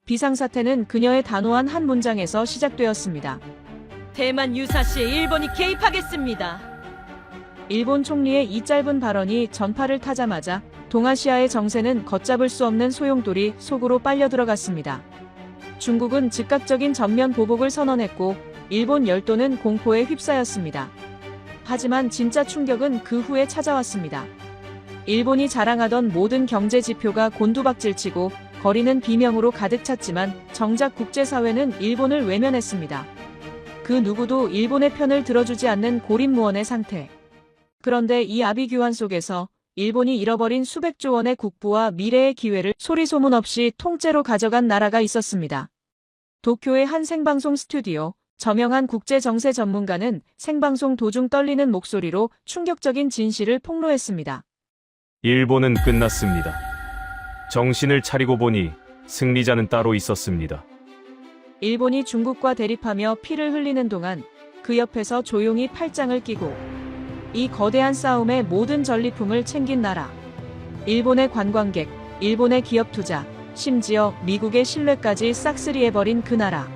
비상사태는 그녀의 단호한 한 문장에서 시작되었습니다. 대만 유사시에 일본이 개입하겠습니다. 일본 총리의 이 짧은 발언이 전파를 타자마자 동아시아의 정세는 걷잡을 수 없는 소용돌이 속으로 빨려 들어갔습니다. 중국은 즉각적인 전면 보복을 선언했고 일본 열도는 공포에 휩싸였습니다. 하지만 진짜 충격은 그 후에 찾아왔습니다. 일본이 자랑하던 모든 경제 지표가 곤두박질치고 거리는 비명으로 가득 찼지만 정작 국제사회는 일본을 외면했습니다. 그 누구도 일본의 편을 들어주지 않는 고립무원의 상태. 그런데 이 아비규환 속에서 일본이 잃어버린 수백조 원의 국부와 미래의 기회를 소리소문 없이 통째로 가져간 나라가 있었습니다. 도쿄의 한 생방송 스튜디오, 저명한 국제정세 전문가는 생방송 도중 떨리는 목소리로 충격적인 진실을 폭로했습니다. 일본은 끝났습니다. 정신을 차리고 보니 승리자는 따로 있었습니다. 일본이 중국과 대립하며 피를 흘리는 동안 그 옆에서 조용히 팔짱을 끼고 이 거대한 싸움의 모든 전리품을 챙긴 나라. 일본의 관광객, 일본의 기업 투자, 심지어 미국의 신뢰까지 싹쓸이해버린 그 나라.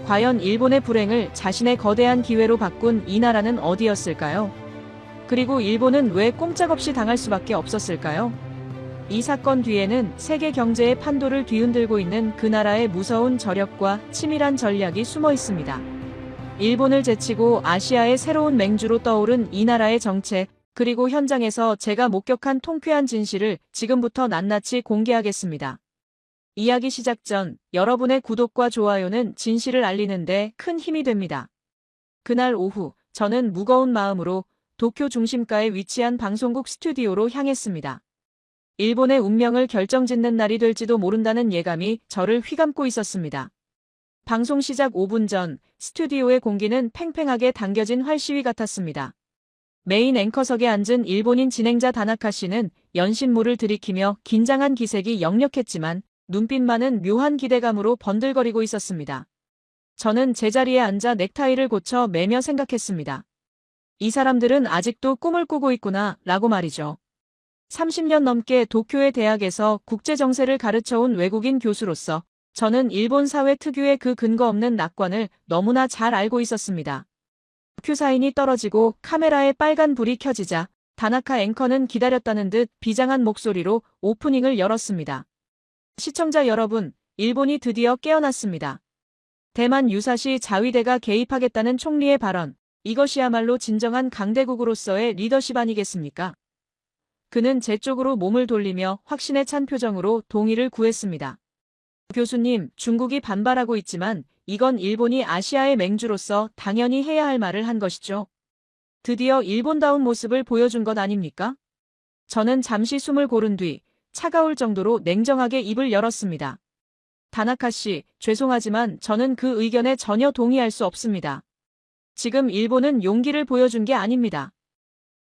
과연 일본의 불행을 자신의 거대한 기회로 바꾼 이 나라는 어디였을까요? 그리고 일본은 왜 꼼짝없이 당할 수밖에 없었을까요? 이 사건 뒤에는 세계 경제의 판도를 뒤흔들고 있는 그 나라의 무서운 저력과 치밀한 전략이 숨어 있습니다. 일본을 제치고 아시아의 새로운 맹주로 떠오른 이 나라의 정체, 그리고 현장에서 제가 목격한 통쾌한 진실을 지금부터 낱낱이 공개하겠습니다. 이야기 시작 전 여러분의 구독과 좋아요는 진실을 알리는데 큰 힘이 됩니다. 그날 오후, 저는 무거운 마음으로 도쿄 중심가에 위치한 방송국 스튜디오로 향했습니다. 일본의 운명을 결정짓는 날이 될지도 모른다는 예감이 저를 휘감고 있었습니다. 방송 시작 5분 전 스튜디오의 공기는 팽팽하게 당겨진 활시위 같았습니다. 메인 앵커석에 앉은 일본인 진행자 다나카 씨는 연신물을 들이키며 긴장한 기색이 역력했지만 눈빛만은 묘한 기대감으로 번들거리고 있었습니다. 저는 제자리에 앉아 넥타이를 고쳐 매며 생각했습니다. 이 사람들은 아직도 꿈을 꾸고 있구나 라고 말이죠. 30년 넘게 도쿄의 대학에서 국제정세를 가르쳐온 외국인 교수로서 저는 일본 사회 특유의 그 근거 없는 낙관을 너무나 잘 알고 있었습니다. 큐사인이 떨어지고 카메라에 빨간 불이 켜지자 다나카 앵커는 기다렸다는 듯 비장한 목소리로 오프닝을 열었습니다. 시청자 여러분, 일본이 드디어 깨어났습니다. 대만 유사시 자위대가 개입하겠다는 총리의 발언, 이것이야말로 진정한 강대국으로서의 리더십 아니겠습니까? 그는 제 쪽으로 몸을 돌리며 확신에 찬 표정으로 동의를 구했습니다. 교수님, 중국이 반발하고 있지만 이건 일본이 아시아의 맹주로서 당연히 해야 할 말을 한 것이죠. 드디어 일본다운 모습을 보여준 것 아닙니까? 저는 잠시 숨을 고른 뒤 차가울 정도로 냉정하게 입을 열었습니다. 다나카 씨, 죄송하지만 저는 그 의견에 전혀 동의할 수 없습니다. 지금 일본은 용기를 보여준 게 아닙니다.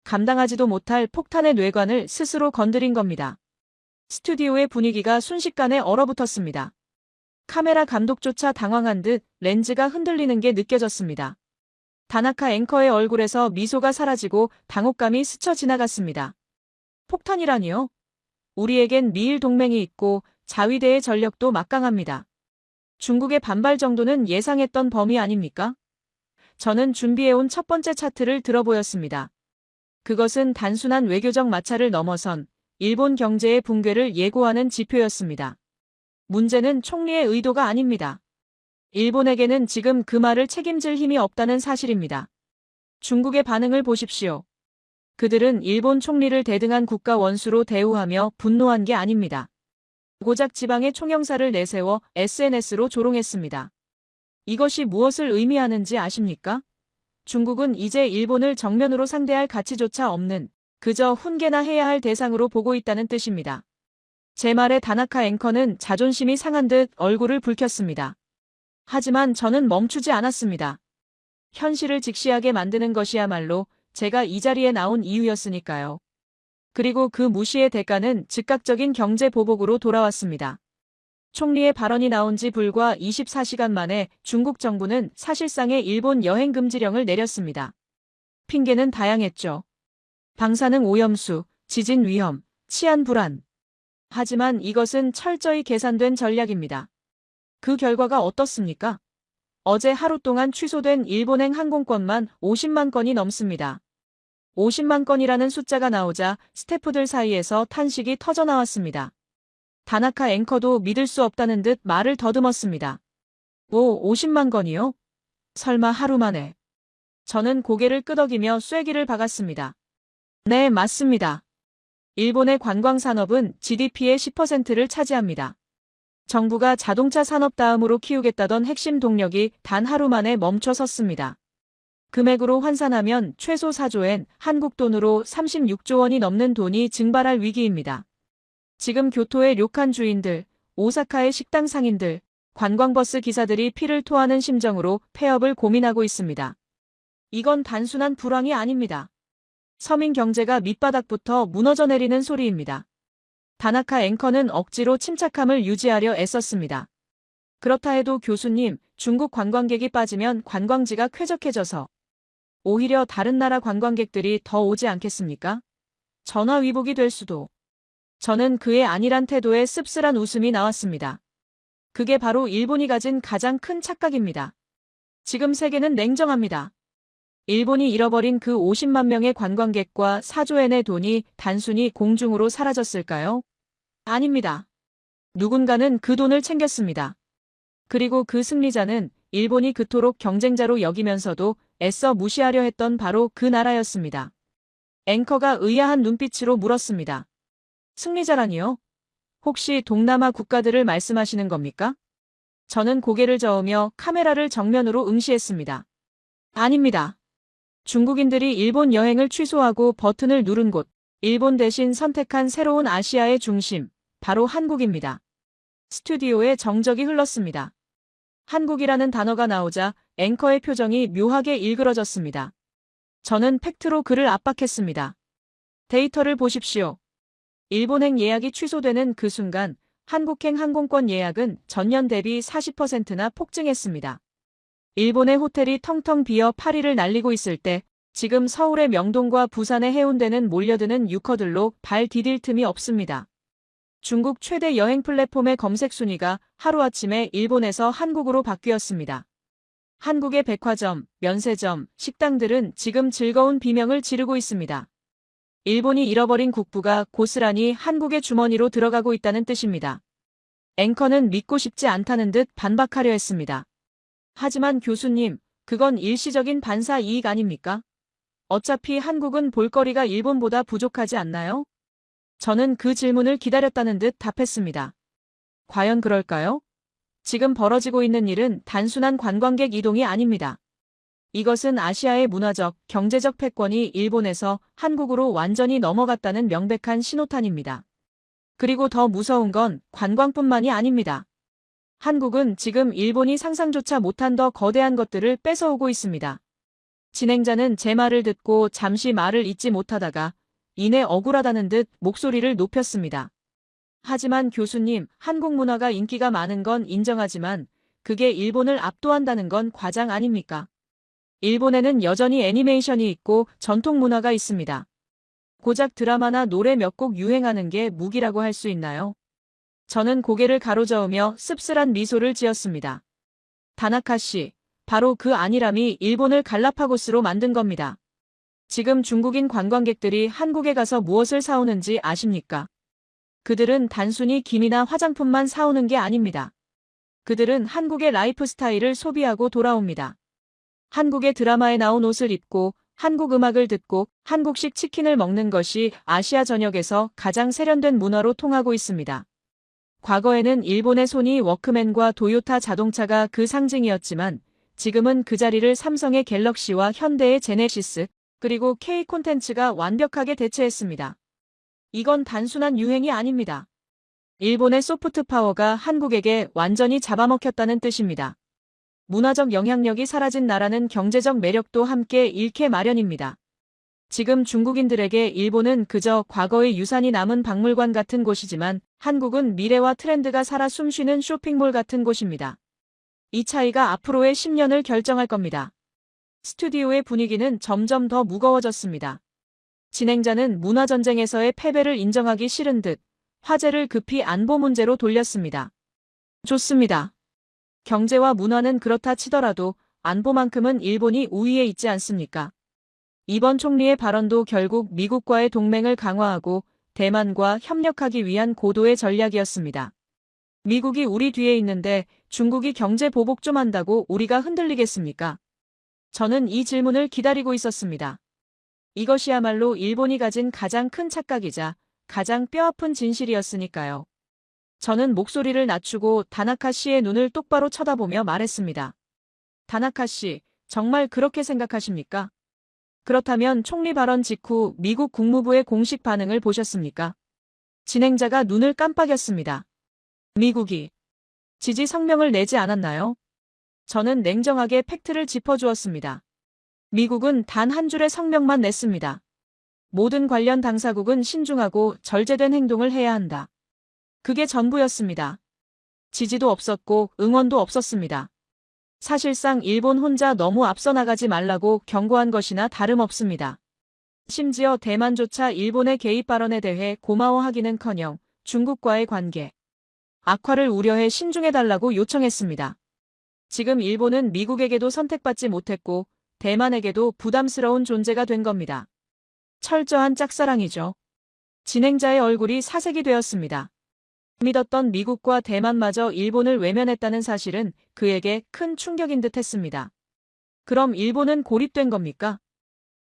감당하지도 못할 폭탄의 뇌관을 스스로 건드린 겁니다. 스튜디오의 분위기가 순식간에 얼어붙었습니다. 카메라 감독조차 당황한 듯 렌즈가 흔들리는 게 느껴졌습니다. 다나카 앵커의 얼굴에서 미소가 사라지고 당혹감이 스쳐 지나갔습니다. 폭탄이라니요? 우리에겐 미일 동맹이 있고 자위대의 전력도 막강합니다. 중국의 반발 정도는 예상했던 범위 아닙니까? 저는 준비해온 첫 번째 차트를 들어보였습니다. 그것은 단순한 외교적 마찰을 넘어선 일본 경제의 붕괴를 예고하는 지표였습니다. 문제는 총리의 의도가 아닙니다. 일본에게는 지금 그 말을 책임질 힘이 없다는 사실입니다. 중국의 반응을 보십시오. 그들은 일본 총리를 대등한 국가 원수로 대우하며 분노한 게 아닙니다. 고작 지방의 총영사를 내세워 SNS로 조롱했습니다. 이것이 무엇을 의미하는지 아십니까? 중국은 이제 일본을 정면으로 상대할 가치조차 없는 그저 훈계나 해야 할 대상으로 보고 있다는 뜻입니다. 제 말에 다나카 앵커는 자존심이 상한 듯 얼굴을 붉혔습니다. 하지만 저는 멈추지 않았습니다. 현실을 직시하게 만드는 것이야말로 제가 이 자리에 나온 이유였으니까요. 그리고 그 무시의 대가는 즉각적인 경제 보복으로 돌아왔습니다. 총리의 발언이 나온 지 불과 24시간 만에 중국 정부는 사실상의 일본 여행 금지령을 내렸습니다. 핑계는 다양했죠. 방사능 오염수, 지진 위험, 치안 불안. 하지만 이것은 철저히 계산된 전략입니다. 그 결과가 어떻습니까? 어제 하루 동안 취소된 일본행 항공권만 50만 건이 넘습니다. 50만 건이라는 숫자가 나오자 스태프들 사이에서 탄식이 터져나왔습니다. 다나카 앵커도 믿을 수 없다는 듯 말을 더듬었습니다. 50만 건이요? 설마 하루 만에. 저는 고개를 끄덕이며 쐐기를 박았습니다. 네, 맞습니다. 일본의 관광산업은 GDP의 10%를 차지합니다. 정부가 자동차 산업 다음으로 키우겠다던 핵심 동력이 단 하루 만에 멈춰 섰습니다. 금액으로 환산하면 최소 4조엔, 한국 돈으로 36조 원이 넘는 돈이 증발할 위기입니다. 지금 교토의 료칸 주인들, 오사카의 식당 상인들, 관광버스 기사들이 피를 토하는 심정으로 폐업을 고민하고 있습니다. 이건 단순한 불황이 아닙니다. 서민 경제가 밑바닥부터 무너져 내리는 소리입니다. 다나카 앵커는 억지로 침착함을 유지하려 애썼습니다. 그렇다 해도 교수님, 중국 관광객이 빠지면 관광지가 쾌적해져서 오히려 다른 나라 관광객들이 더 오지 않겠습니까? 전화위복이 될 수도. 저는 그의 아니란 태도에 씁쓸한 웃음이 나왔습니다. 그게 바로 일본이 가진 가장 큰 착각입니다. 지금 세계는 냉정합니다. 일본이 잃어버린 그 50만 명의 관광객과 4조엔의 돈이 단순히 공중으로 사라졌을까요? 아닙니다. 누군가는 그 돈을 챙겼습니다. 그리고 그 승리자는 일본이 그토록 경쟁자로 여기면서도 애써 무시하려 했던 바로 그 나라였습니다. 앵커가 의아한 눈빛으로 물었습니다. 승리자라니요? 혹시 동남아 국가들을 말씀하시는 겁니까? 저는 고개를 저으며 카메라를 정면으로 응시했습니다. 아닙니다. 중국인들이 일본 여행을 취소하고 버튼을 누른 곳, 일본 대신 선택한 새로운 아시아의 중심, 바로 한국입니다. 스튜디오에 정적이 흘렀습니다. 한국이라는 단어가 나오자 앵커의 표정이 묘하게 일그러졌습니다. 저는 팩트로 그를 압박했습니다. 데이터를 보십시오. 일본행 예약이 취소되는 그 순간 한국행 항공권 예약은 전년 대비 40%나 폭증했습니다. 일본의 호텔이 텅텅 비어 파리를 날리고 있을 때 지금 서울의 명동과 부산의 해운대는 몰려드는 유커들로 발 디딜 틈이 없습니다. 중국 최대 여행 플랫폼의 검색 순위가 하루아침에 일본에서 한국으로 바뀌었습니다. 한국의 백화점, 면세점, 식당들은 지금 즐거운 비명을 지르고 있습니다. 일본이 잃어버린 국부가 고스란히 한국의 주머니로 들어가고 있다는 뜻입니다. 앵커는 믿고 싶지 않다는 듯 반박하려 했습니다. 하지만 교수님, 그건 일시적인 반사 이익 아닙니까? 어차피 한국은 볼거리가 일본보다 부족하지 않나요? 저는 그 질문을 기다렸다는 듯 답했습니다. 과연 그럴까요? 지금 벌어지고 있는 일은 단순한 관광객 이동이 아닙니다. 이것은 아시아의 문화적, 경제적 패권이 일본에서 한국으로 완전히 넘어갔다는 명백한 신호탄입니다. 그리고 더 무서운 건 관광뿐만이 아닙니다. 한국은 지금 일본이 상상조차 못한 더 거대한 것들을 뺏어오고 있습니다. 진행자는 제 말을 듣고 잠시 말을 잇지 못하다가 이내 억울하다는 듯 목소리를 높였습니다. 하지만 교수님, 한국 문화가 인기가 많은 건 인정하지만 그게 일본을 압도한다는 건 과장 아닙니까? 일본에는 여전히 애니메이션이 있고 전통 문화가 있습니다. 고작 드라마나 노래 몇 곡 유행하는 게 무기라고 할 수 있나요? 저는 고개를 가로저으며 씁쓸한 미소를 지었습니다. 다나카 씨, 바로 그 안일함이 일본을 갈라파고스로 만든 겁니다. 지금 중국인 관광객들이 한국에 가서 무엇을 사오는지 아십니까? 그들은 단순히 김이나 화장품만 사오는 게 아닙니다. 그들은 한국의 라이프 스타일을 소비하고 돌아옵니다. 한국의 드라마에 나온 옷을 입고 한국 음악을 듣고 한국식 치킨을 먹는 것이 아시아 전역에서 가장 세련된 문화로 통하고 있습니다. 과거에는 일본의 소니 워크맨과 도요타 자동차가 그 상징이었지만 지금은 그 자리를 삼성의 갤럭시와 현대의 제네시스 그리고 K 콘텐츠가 완벽하게 대체했습니다. 이건 단순한 유행이 아닙니다. 일본의 소프트 파워가 한국에게 완전히 잡아먹혔다는 뜻입니다. 문화적 영향력이 사라진 나라는 경제적 매력도 함께 잃게 마련입니다. 지금 중국인들에게 일본은 그저 과거의 유산이 남은 박물관 같은 곳이지만 한국은 미래와 트렌드가 살아 숨쉬는 쇼핑몰 같은 곳입니다. 이 차이가 앞으로의 10년을 결정할 겁니다. 스튜디오의 분위기는 점점 더 무거워졌습니다. 진행자는 문화전쟁에서의 패배를 인정하기 싫은 듯 화제를 급히 안보 문제로 돌렸습니다. 좋습니다. 경제와 문화는 그렇다 치더라도 안보만큼은 일본이 우위에 있지 않습니까? 이번 총리의 발언도 결국 미국과의 동맹을 강화하고 대만과 협력하기 위한 고도의 전략이었습니다. 미국이 우리 뒤에 있는데 중국이 경제 보복 좀 한다고 우리가 흔들리겠습니까? 저는 이 질문을 기다리고 있었습니다. 이것이야말로 일본이 가진 가장 큰 착각이자 가장 뼈아픈 진실이었으니까요. 저는 목소리를 낮추고 다나카 씨의 눈을 똑바로 쳐다보며 말했습니다. 다나카 씨, 정말 그렇게 생각하십니까? 그렇다면 총리 발언 직후 미국 국무부의 공식 반응을 보셨습니까? 진행자가 눈을 깜빡였습니다. 미국이 지지 성명을 내지 않았나요? 저는 냉정하게 팩트를 짚어주었습니다. 미국은 단 한 줄의 성명만 냈습니다. 모든 관련 당사국은 신중하고 절제된 행동을 해야 한다. 그게 전부였습니다. 지지도 없었고 응원도 없었습니다. 사실상 일본 혼자 너무 앞서 나가지 말라고 경고한 것이나 다름없습니다. 심지어 대만조차 일본의 개입 발언에 대해 고마워하기는커녕 중국과의 관계 악화를 우려해 신중해달라고 요청했습니다. 지금 일본은 미국에게도 선택받지 못했고 대만에게도 부담스러운 존재가 된 겁니다. 철저한 짝사랑이죠. 진행자의 얼굴이 사색이 되었습니다. 믿었던 미국과 대만마저 일본을 외면했다는 사실은 그에게 큰 충격인 듯 했습니다. 그럼 일본은 고립된 겁니까?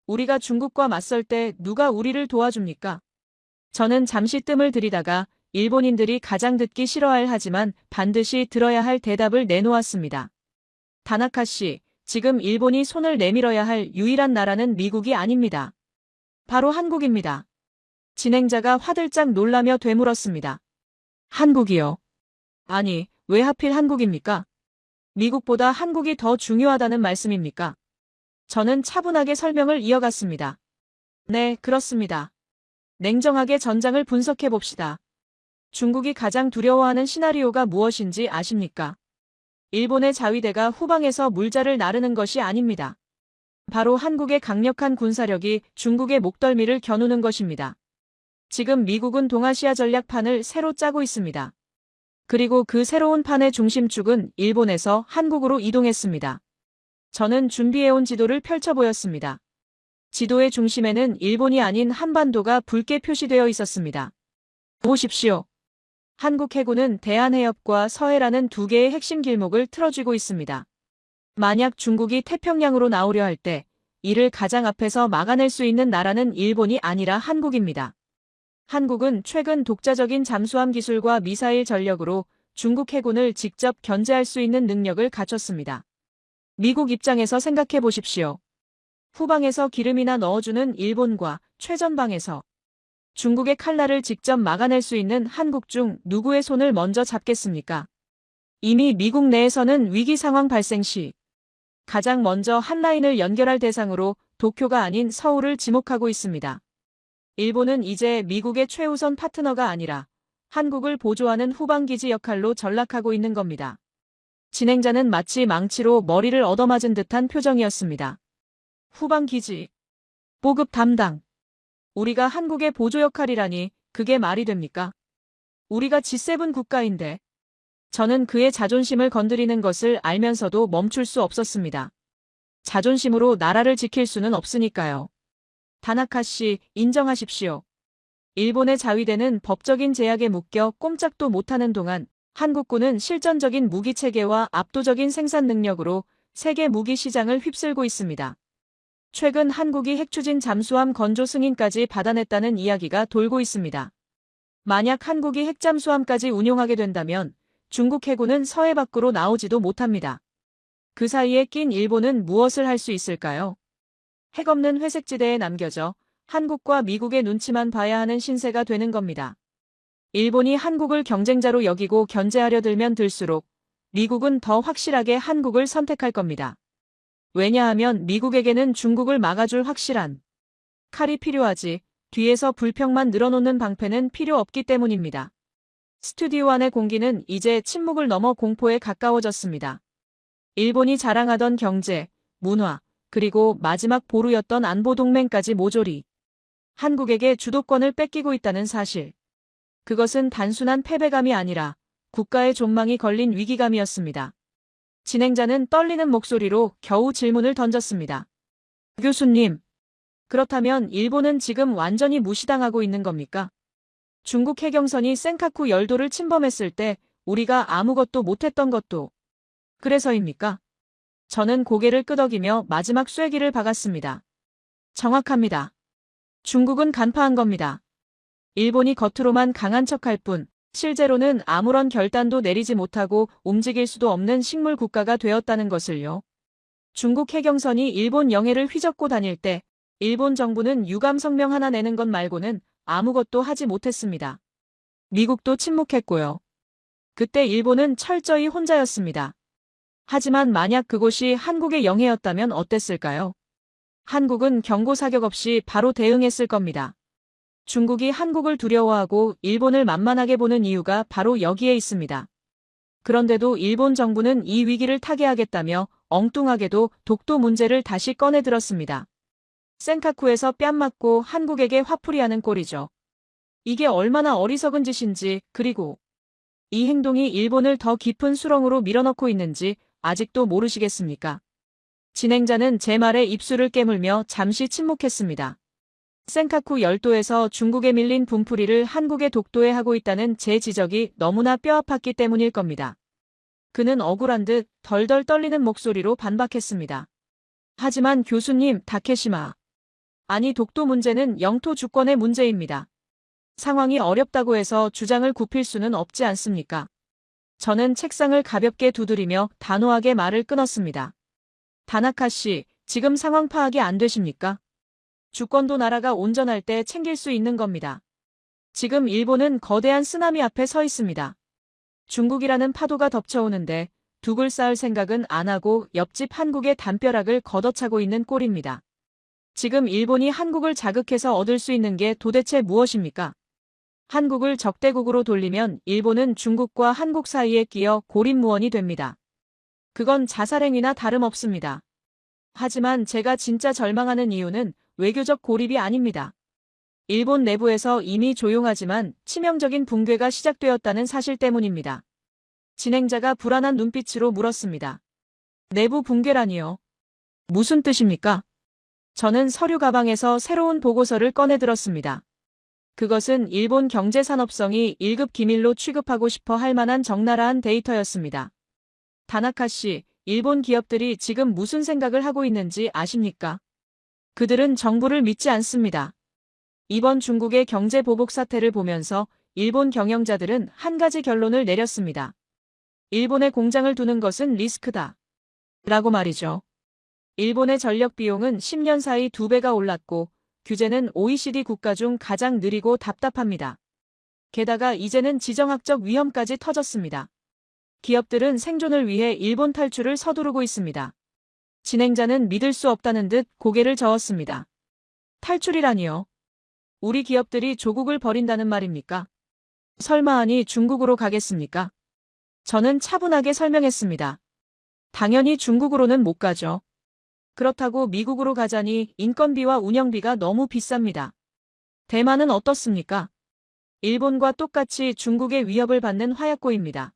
우리가 중국과 맞설 때 누가 우리를 도와줍니까? 저는 잠시 뜸을 들이다가 일본인들이 가장 듣기 싫어할 하지만 반드시 들어야 할 대답을 내놓았습니다. 다나카 씨, 지금 일본이 손을 내밀어야 할 유일한 나라는 미국이 아닙니다. 바로 한국입니다. 진행자가 화들짝 놀라며 되물었습니다. 한국이요? 아니, 왜 하필 한국입니까? 미국보다 한국이 더 중요하다는 말씀입니까? 저는 차분하게 설명을 이어갔습니다. 네, 그렇습니다. 냉정하게 전장을 분석해 봅시다. 중국이 가장 두려워하는 시나리오가 무엇인지 아십니까? 일본의 자위대가 후방에서 물자를 나르는 것이 아닙니다. 바로 한국의 강력한 군사력이 중국의 목덜미를 겨누는 것입니다. 지금 미국은 동아시아 전략판을 새로 짜고 있습니다. 그리고 그 새로운 판의 중심축은 일본에서 한국으로 이동했습니다. 저는 준비해온 지도를 펼쳐 보였습니다. 지도의 중심에는 일본이 아닌 한반도가 붉게 표시되어 있었습니다. 보십시오. 한국 해군은 대한해협과 서해라는 두 개의 핵심 길목을 틀어쥐고 있습니다. 만약 중국이 태평양으로 나오려 할 때 이를 가장 앞에서 막아낼 수 있는 나라는 일본이 아니라 한국입니다. 한국은 최근 독자적인 잠수함 기술과 미사일 전력으로 중국 해군을 직접 견제할 수 있는 능력을 갖췄습니다. 미국 입장에서 생각해 보십시오. 후방에서 기름이나 넣어주는 일본과 최전방에서 중국의 칼날을 직접 막아낼 수 있는 한국 중 누구의 손을 먼저 잡겠습니까? 이미 미국 내에서는 위기 상황 발생 시 가장 먼저 한 라인을 연결할 대상으로 도쿄가 아닌 서울을 지목하고 있습니다. 일본은 이제 미국의 최우선 파트너가 아니라 한국을 보조하는 후방기지 역할로 전락하고 있는 겁니다. 진행자는 마치 망치로 머리를 얻어맞은 듯한 표정이었습니다. 후방기지. 보급 담당. 우리가 한국의 보조 역할이라니 그게 말이 됩니까? 우리가 G7 국가인데. 저는 그의 자존심을 건드리는 것을 알면서도 멈출 수 없었습니다. 자존심으로 나라를 지킬 수는 없으니까요. 다나카 씨, 인정하십시오. 일본의 자위대는 법적인 제약에 묶여 꼼짝도 못하는 동안 한국군은 실전적인 무기체계와 압도적인 생산 능력으로 세계 무기 시장을 휩쓸고 있습니다. 최근 한국이 핵추진 잠수함 건조 승인까지 받아냈다는 이야기가 돌고 있습니다. 만약 한국이 핵잠수함까지 운용하게 된다면 중국 해군은 서해 밖으로 나오지도 못합니다. 그 사이에 낀 일본은 무엇을 할 수 있을까요? 핵 없는 회색지대에 남겨져 한국과 미국의 눈치만 봐야 하는 신세가 되는 겁니다. 일본이 한국을 경쟁자로 여기고 견제하려 들면 들수록 미국은 더 확실하게 한국을 선택할 겁니다. 왜냐하면 미국에게는 중국을 막아줄 확실한 칼이 필요하지 뒤에서 불평만 늘어놓는 방패는 필요 없기 때문입니다. 스튜디오 안의 공기는 이제 침묵을 넘어 공포에 가까워졌습니다. 일본이 자랑하던 경제, 문화, 그리고 마지막 보루였던 안보동맹까지 모조리 한국에게 주도권을 뺏기고 있다는 사실. 그것은 단순한 패배감이 아니라 국가의 존망이 걸린 위기감이었습니다. 진행자는 떨리는 목소리로 겨우 질문을 던졌습니다. 교수님, 그렇다면 일본은 지금 완전히 무시당하고 있는 겁니까? 중국 해경선이 센카쿠 열도를 침범했을 때 우리가 아무것도 못했던 것도 그래서입니까? 저는 고개를 끄덕이며 마지막 쐐기를 박았습니다. 정확합니다. 중국은 간파한 겁니다. 일본이 겉으로만 강한 척할 뿐 실제로는 아무런 결단도 내리지 못하고 움직일 수도 없는 식물 국가가 되었다는 것을요. 중국 해경선이 일본 영해를 휘젓고 다닐 때 일본 정부는 유감 성명 하나 내는 것 말고는 아무것도 하지 못했습니다. 미국도 침묵했고요. 그때 일본은 철저히 혼자였습니다. 하지만 만약 그곳이 한국의 영해였다면 어땠을까요? 한국은 경고 사격 없이 바로 대응했을 겁니다. 중국이 한국을 두려워하고 일본을 만만하게 보는 이유가 바로 여기에 있습니다. 그런데도 일본 정부는 이 위기를 타개하겠다며 엉뚱하게도 독도 문제를 다시 꺼내들었습니다. 센카쿠에서 뺨 맞고 한국에게 화풀이하는 꼴이죠. 이게 얼마나 어리석은 짓인지, 그리고 이 행동이 일본을 더 깊은 수렁으로 밀어넣고 있는지 아직도 모르시겠습니까? 진행자는 제 말에 입술을 깨물며 잠시 침묵했습니다. 센카쿠 열도에서 중국에 밀린 분풀이를 한국의 독도에 하고 있다는 제 지적이 너무나 뼈아팠기 때문일 겁니다. 그는 억울한 듯 덜덜 떨리는 목소리로 반박했습니다. 하지만 교수님, 다케시마. 아니, 독도 문제는 영토 주권의 문제입니다. 상황이 어렵다고 해서 주장을 굽힐 수는 없지 않습니까? 저는 책상을 가볍게 두드리며 단호하게 말을 끊었습니다. 다나카 씨, 지금 상황 파악이 안 되십니까? 주권도 나라가 온전할 때 챙길 수 있는 겁니다. 지금 일본은 거대한 쓰나미 앞에 서 있습니다. 중국이라는 파도가 덮쳐오는데 둑을 쌓을 생각은 안 하고 옆집 한국의 담벼락을 걷어차고 있는 꼴입니다. 지금 일본이 한국을 자극해서 얻을 수 있는 게 도대체 무엇입니까? 한국을 적대국으로 돌리면 일본은 중국과 한국 사이에 끼어 고립무원이 됩니다. 그건 자살행위나 다름없습니다. 하지만 제가 진짜 절망하는 이유는 외교적 고립이 아닙니다. 일본 내부에서 이미 조용하지만 치명적인 붕괴가 시작되었다는 사실 때문입니다. 진행자가 불안한 눈빛으로 물었습니다. 내부 붕괴라니요? 무슨 뜻입니까? 저는 서류 가방에서 새로운 보고서를 꺼내들었습니다. 그것은 일본 경제산업성이 1급 기밀로 취급하고 싶어 할 만한 적나라한 데이터였습니다. 다나카 씨, 일본 기업들이 지금 무슨 생각을 하고 있는지 아십니까? 그들은 정부를 믿지 않습니다. 이번 중국의 경제 보복 사태를 보면서 일본 경영자들은 한 가지 결론을 내렸습니다. 일본에 공장을 두는 것은 리스크다. 라고 말이죠. 일본의 전력 비용은 10년 사이 2배가 올랐고 규제는 OECD 국가 중 가장 느리고 답답합니다. 게다가 이제는 지정학적 위험까지 터졌습니다. 기업들은 생존을 위해 일본 탈출을 서두르고 있습니다. 진행자는 믿을 수 없다는 듯 고개를 저었습니다. 탈출이라니요? 우리 기업들이 조국을 버린다는 말입니까? 설마 아니 중국으로 가겠습니까? 저는 차분하게 설명했습니다. 당연히 중국으로는 못 가죠. 그렇다고 미국으로 가자니 인건비와 운영비가 너무 비쌉니다. 대만은 어떻습니까? 일본과 똑같이 중국의 위협을 받는 화약고입니다.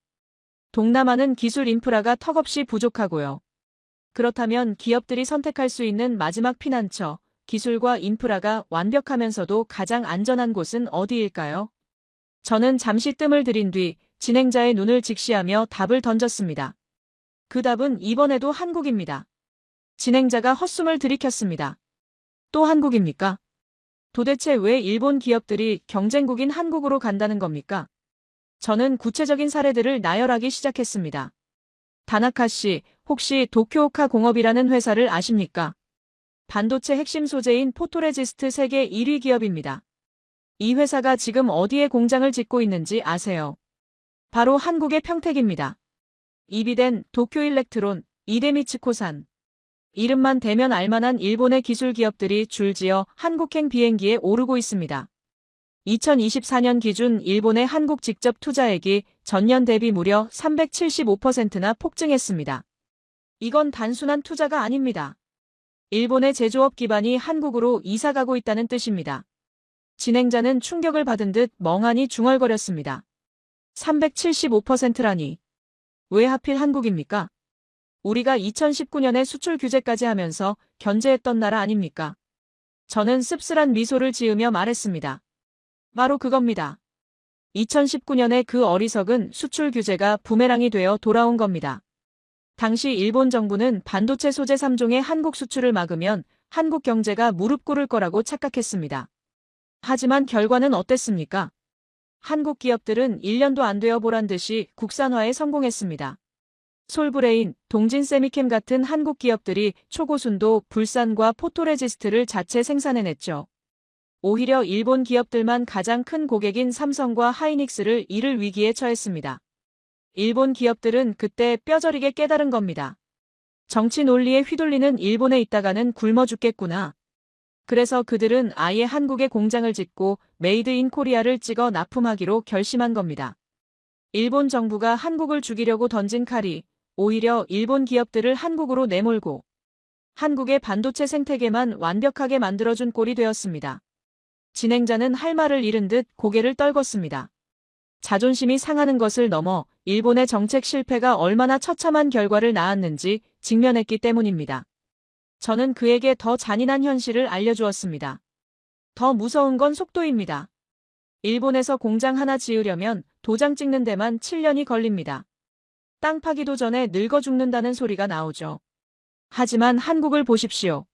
동남아는 기술 인프라가 턱없이 부족하고요. 그렇다면 기업들이 선택할 수 있는 마지막 피난처, 기술과 인프라가 완벽하면서도 가장 안전한 곳은 어디일까요? 저는 잠시 뜸을 들인 뒤 진행자의 눈을 직시하며 답을 던졌습니다. 그 답은 이번에도 한국입니다. 진행자가 헛숨을 들이켰습니다. 또 한국입니까? 도대체 왜 일본 기업들이 경쟁국인 한국으로 간다는 겁니까? 저는 구체적인 사례들을 나열하기 시작했습니다. 다나카 씨, 혹시 도쿄오카 공업이라는 회사를 아십니까? 반도체 핵심 소재인 포토레지스트 세계 1위 기업입니다. 이 회사가 지금 어디에 공장을 짓고 있는지 아세요? 바로 한국의 평택입니다. 이비덴, 도쿄일렉트론, 이데미츠코산. 이름만 대면 알만한 일본의 기술 기업들이 줄지어 한국행 비행기에 오르고 있습니다. 2024년 기준 일본의 한국 직접 투자액이 전년 대비 무려 375%나 폭증했습니다. 이건 단순한 투자가 아닙니다. 일본의 제조업 기반이 한국으로 이사가고 있다는 뜻입니다. 진행자는 충격을 받은 듯 멍하니 중얼거렸습니다. 375%라니. 왜 하필 한국입니까? 우리가 2019년에 수출 규제까지 하면서 견제했던 나라 아닙니까? 저는 씁쓸한 미소를 지으며 말했습니다. 바로 그겁니다. 2019년에 그 어리석은 수출 규제가 부메랑이 되어 돌아온 겁니다. 당시 일본 정부는 반도체 소재 3종의 한국 수출을 막으면 한국 경제가 무릎 꿇을 거라고 착각했습니다. 하지만 결과는 어땠습니까? 한국 기업들은 1년도 안 되어 보란 듯이 국산화에 성공했습니다. 솔브레인, 동진세미캠 같은 한국 기업들이 초고순도 불산과 포토레지스트를 자체 생산해냈죠. 오히려 일본 기업들만 가장 큰 고객인 삼성과 하이닉스를 잃을 위기에 처했습니다. 일본 기업들은 그때 뼈저리게 깨달은 겁니다. 정치 논리에 휘둘리는 일본에 있다가는 굶어 죽겠구나. 그래서 그들은 아예 한국에 공장을 짓고 메이드 인 코리아를 찍어 납품하기로 결심한 겁니다. 일본 정부가 한국을 죽이려고 던진 칼이 오히려 일본 기업들을 한국으로 내몰고 한국의 반도체 생태계만 완벽하게 만들어준 꼴이 되었습니다. 진행자는 할 말을 잃은 듯 고개를 떨궜습니다. 자존심이 상하는 것을 넘어 일본의 정책 실패가 얼마나 처참한 결과를 낳았는지 직면했기 때문입니다. 저는 그에게 더 잔인한 현실을 알려주었습니다. 더 무서운 건 속도입니다. 일본에서 공장 하나 지으려면 도장 찍는 데만 7년이 걸립니다. 땅 파기도 전에 늙어 죽는다는 소리가 나오죠. 하지만 한국을 보십시오.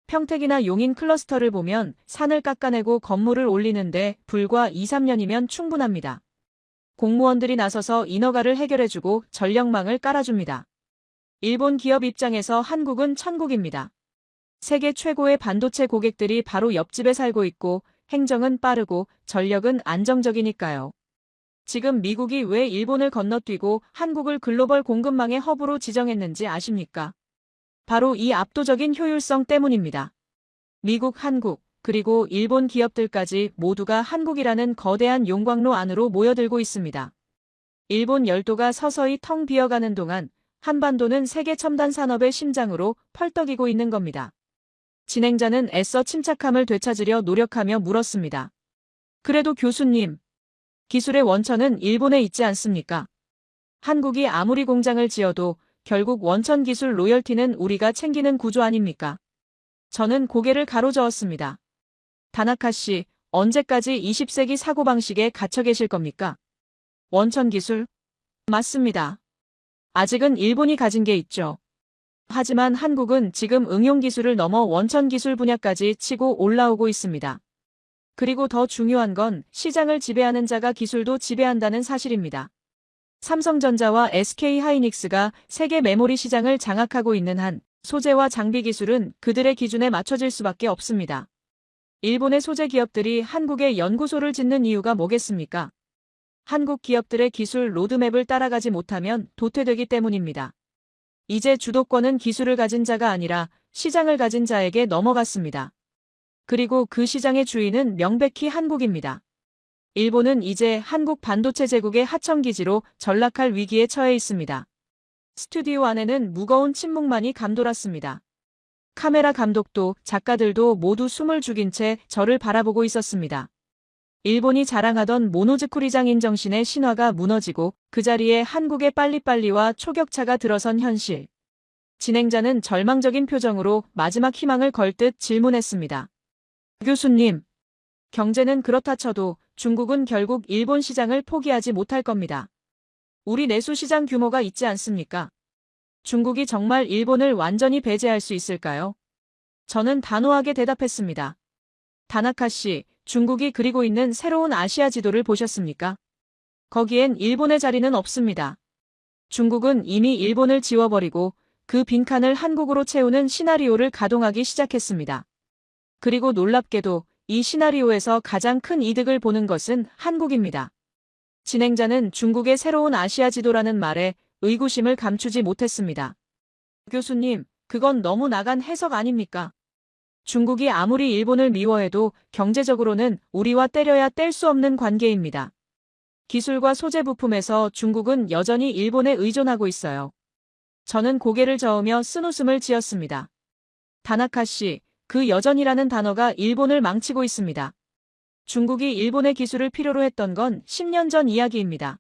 평택이나 용인 클러스터를 보면 산을 깎아내고 건물을 올리는데 불과 2, 3년이면 충분합니다. 공무원들이 나서서 인허가를 해결해주고 전력망을 깔아줍니다. 일본 기업 입장에서 한국은 천국입니다. 세계 최고의 반도체 고객들이 바로 옆집에 살고 있고 행정은 빠르고 전력은 안정적이니까요. 지금 미국이 왜 일본을 건너뛰고 한국을 글로벌 공급망의 허브로 지정했는지 아십니까? 바로 이 압도적인 효율성 때문입니다. 미국, 한국, 그리고 일본 기업들까지 모두가 한국이라는 거대한 용광로 안으로 모여들고 있습니다. 일본 열도가 서서히 텅 비어가는 동안 한반도는 세계 첨단 산업의 심장으로 펄떡이고 있는 겁니다. 진행자는 애써 침착함을 되찾으려 노력하며 물었습니다. 그래도 교수님, 기술의 원천은 일본에 있지 않습니까? 한국이 아무리 공장을 지어도 결국 원천 기술 로열티는 우리가 챙기는 구조 아닙니까? 저는 고개를 가로저었습니다. 다나카 씨, 언제까지 20세기 사고방식에 갇혀 계실 겁니까? 원천 기술? 맞습니다. 아직은 일본이 가진 게 있죠. 하지만 한국은 지금 응용 기술을 넘어 원천 기술 분야까지 치고 올라오고 있습니다. 그리고 더 중요한 건 시장을 지배하는 자가 기술도 지배한다는 사실입니다. 삼성전자와 SK하이닉스가 세계 메모리 시장을 장악하고 있는 한 소재와 장비 기술은 그들의 기준에 맞춰질 수밖에 없습니다. 일본의 소재 기업들이 한국에 연구소를 짓는 이유가 뭐겠습니까? 한국 기업들의 기술 로드맵을 따라가지 못하면 도태되기 때문입니다. 이제 주도권은 기술을 가진 자가 아니라 시장을 가진 자에게 넘어갔습니다. 그리고 그 시장의 주인은 명백히 한국입니다. 일본은 이제 한국 반도체 제국의 하청기지로 전락할 위기에 처해 있습니다. 스튜디오 안에는 무거운 침묵만이 감돌았습니다. 카메라 감독도 작가들도 모두 숨을 죽인 채 저를 바라보고 있었습니다. 일본이 자랑하던 모노즈쿠리장인 정신의 신화가 무너지고 그 자리에 한국의 빨리빨리와 초격차가 들어선 현실. 진행자는 절망적인 표정으로 마지막 희망을 걸 듯 질문했습니다. 교수님, 경제는 그렇다 쳐도 중국은 결국 일본 시장을 포기하지 못할 겁니다. 우리 내수 시장 규모가 있지 않습니까? 중국이 정말 일본을 완전히 배제할 수 있을까요? 저는 단호하게 대답했습니다. 다나카 씨, 중국이 그리고 있는 새로운 아시아 지도를 보셨습니까? 거기엔 일본의 자리는 없습니다. 중국은 이미 일본을 지워버리고 그 빈칸을 한국으로 채우는 시나리오를 가동하기 시작했습니다. 그리고 놀랍게도 이 시나리오에서 가장 큰 이득을 보는 것은 한국입니다. 진행자는 중국의 새로운 아시아 지도라는 말에 의구심을 감추지 못했습니다. 교수님, 그건 너무 나간 해석 아닙니까? 중국이 아무리 일본을 미워해도 경제적으로는 우리와 때려야 뗄 수 없는 관계입니다. 기술과 소재 부품에서 중국은 여전히 일본에 의존하고 있어요. 저는 고개를 저으며 쓴웃음을 지었습니다. 다나카 씨, 그 여전이라는 단어가 일본을 망치고 있습니다. 중국이 일본의 기술을 필요로 했던 건 10년 전 이야기입니다.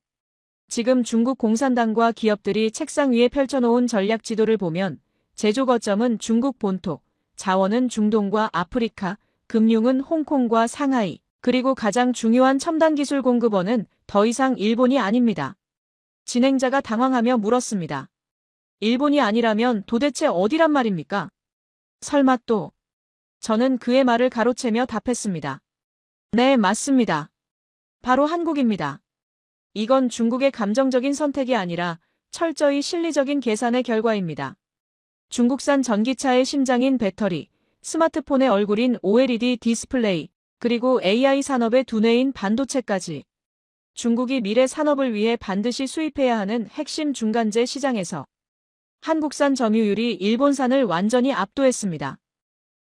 지금 중국 공산당과 기업들이 책상 위에 펼쳐놓은 전략 지도를 보면 제조 거점은 중국 본토, 자원은 중동과 아프리카, 금융은 홍콩과 상하이, 그리고 가장 중요한 첨단 기술 공급원은 더 이상 일본이 아닙니다. 진행자가 당황하며 물었습니다. 일본이 아니라면 도대체 어디란 말입니까? 설마 또? 저는 그의 말을 가로채며 답했습니다. 네, 맞습니다. 바로 한국입니다. 이건 중국의 감정적인 선택이 아니라 철저히 실리적인 계산의 결과입니다. 중국산 전기차의 심장인 배터리, 스마트폰의 얼굴인 OLED 디스플레이, 그리고 AI 산업의 두뇌인 반도체까지 중국이 미래 산업을 위해 반드시 수입해야 하는 핵심 중간재 시장에서 한국산 점유율이 일본산을 완전히 압도했습니다.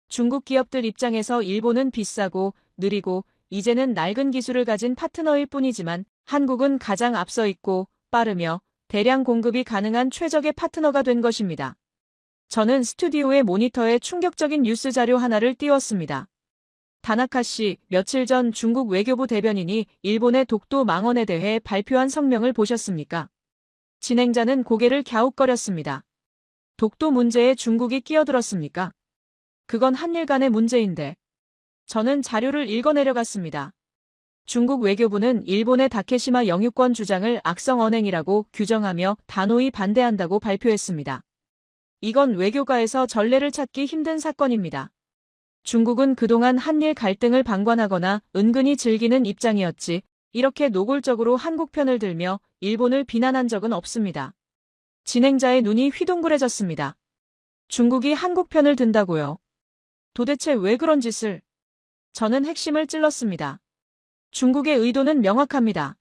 중국 기업들 입장에서 일본은 비싸고 느리고 이제는 낡은 기술을 가진 파트너일 뿐이지만 한국은 가장 앞서 있고 빠르며 대량 공급이 가능한 최적의 파트너가 된 것입니다. 저는 스튜디오의 모니터에 충격적인 뉴스 자료 하나를 띄웠습니다. 다나카 씨, 며칠 전 중국 외교부 대변인이 일본의 독도 망언에 대해 발표한 성명을 보셨습니까? 진행자는 고개를 갸웃거렸습니다. 독도 문제에 중국이 끼어들었습니까? 그건 한일 간의 문제인데. 저는 자료를 읽어내려갔습니다. 중국 외교부는 일본의 다케시마 영유권 주장을 악성 언행이라고 규정하며 단호히 반대한다고 발표했습니다. 이건 외교가에서 전례를 찾기 힘든 사건입니다. 중국은 그동안 한일 갈등을 방관하거나 은근히 즐기는 입장이었지 이렇게 노골적으로 한국 편을 들며 일본을 비난한 적은 없습니다. 진행자의 눈이 휘둥그레졌습니다. 중국이 한국 편을 든다고요? 도대체 왜 그런 짓을? 저는 핵심을 찔렀습니다. 중국의 의도는 명확합니다.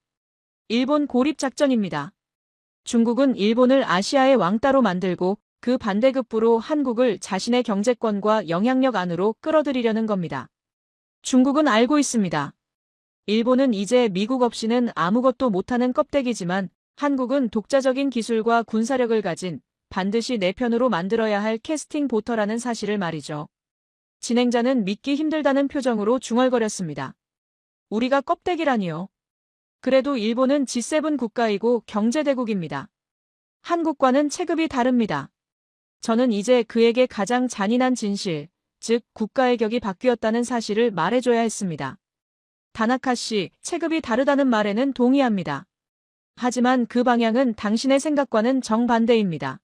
일본 고립 작전입니다. 중국은 일본을 아시아의 왕따로 만들고 그 반대급부로 한국을 자신의 경제권과 영향력 안으로 끌어들이려는 겁니다. 중국은 알고 있습니다. 일본은 이제 미국 없이는 아무것도 못하는 껍데기지만 한국은 독자적인 기술과 군사력을 가진 반드시 내 편으로 만들어야 할 캐스팅 보터라는 사실을 말이죠. 진행자는 믿기 힘들다는 표정으로 중얼거렸습니다. 우리가 껍데기라니요. 그래도 일본은 G7 국가이고 경제대국입니다. 한국과는 체급이 다릅니다. 저는 이제 그에게 가장 잔인한 진실, 즉 국가의 격이 바뀌었다는 사실을 말해줘야 했습니다. 다나카 씨, 체급이 다르다는 말에는 동의합니다. 하지만 그 방향은 당신의 생각과는 정반대입니다.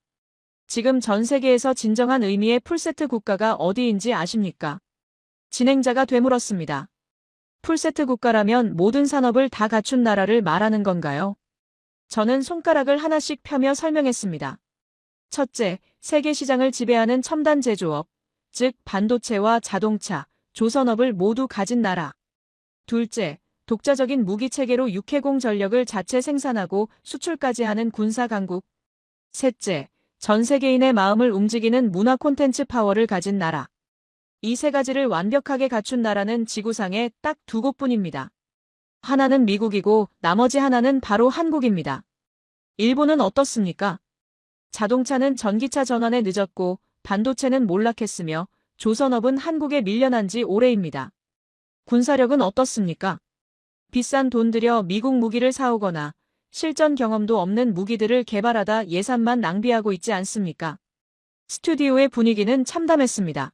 지금 전 세계에서 진정한 의미의 풀세트 국가가 어디인지 아십니까? 진행자가 되물었습니다. 풀세트 국가라면 모든 산업을 다 갖춘 나라를 말하는 건가요? 저는 손가락을 하나씩 펴며 설명했습니다. 첫째, 세계 시장을 지배하는 첨단 제조업, 즉 반도체와 자동차, 조선업을 모두 가진 나라. 둘째, 독자적인 무기 체계로 육해공 전력을 자체 생산하고 수출까지 하는 군사 강국. 셋째, 전 세계인의 마음을 움직이는 문화 콘텐츠 파워를 가진 나라. 이 세 가지를 완벽하게 갖춘 나라는 지구상에 딱 두 곳뿐입니다. 하나는 미국이고 나머지 하나는 바로 한국입니다. 일본은 어떻습니까? 자동차는 전기차 전환에 늦었고 반도체는 몰락했으며 조선업은 한국에 밀려난 지 오래입니다. 군사력은 어떻습니까? 비싼 돈 들여 미국 무기를 사오거나 실전 경험도 없는 무기들을 개발하다 예산만 낭비하고 있지 않습니까? 스튜디오의 분위기는 참담했습니다.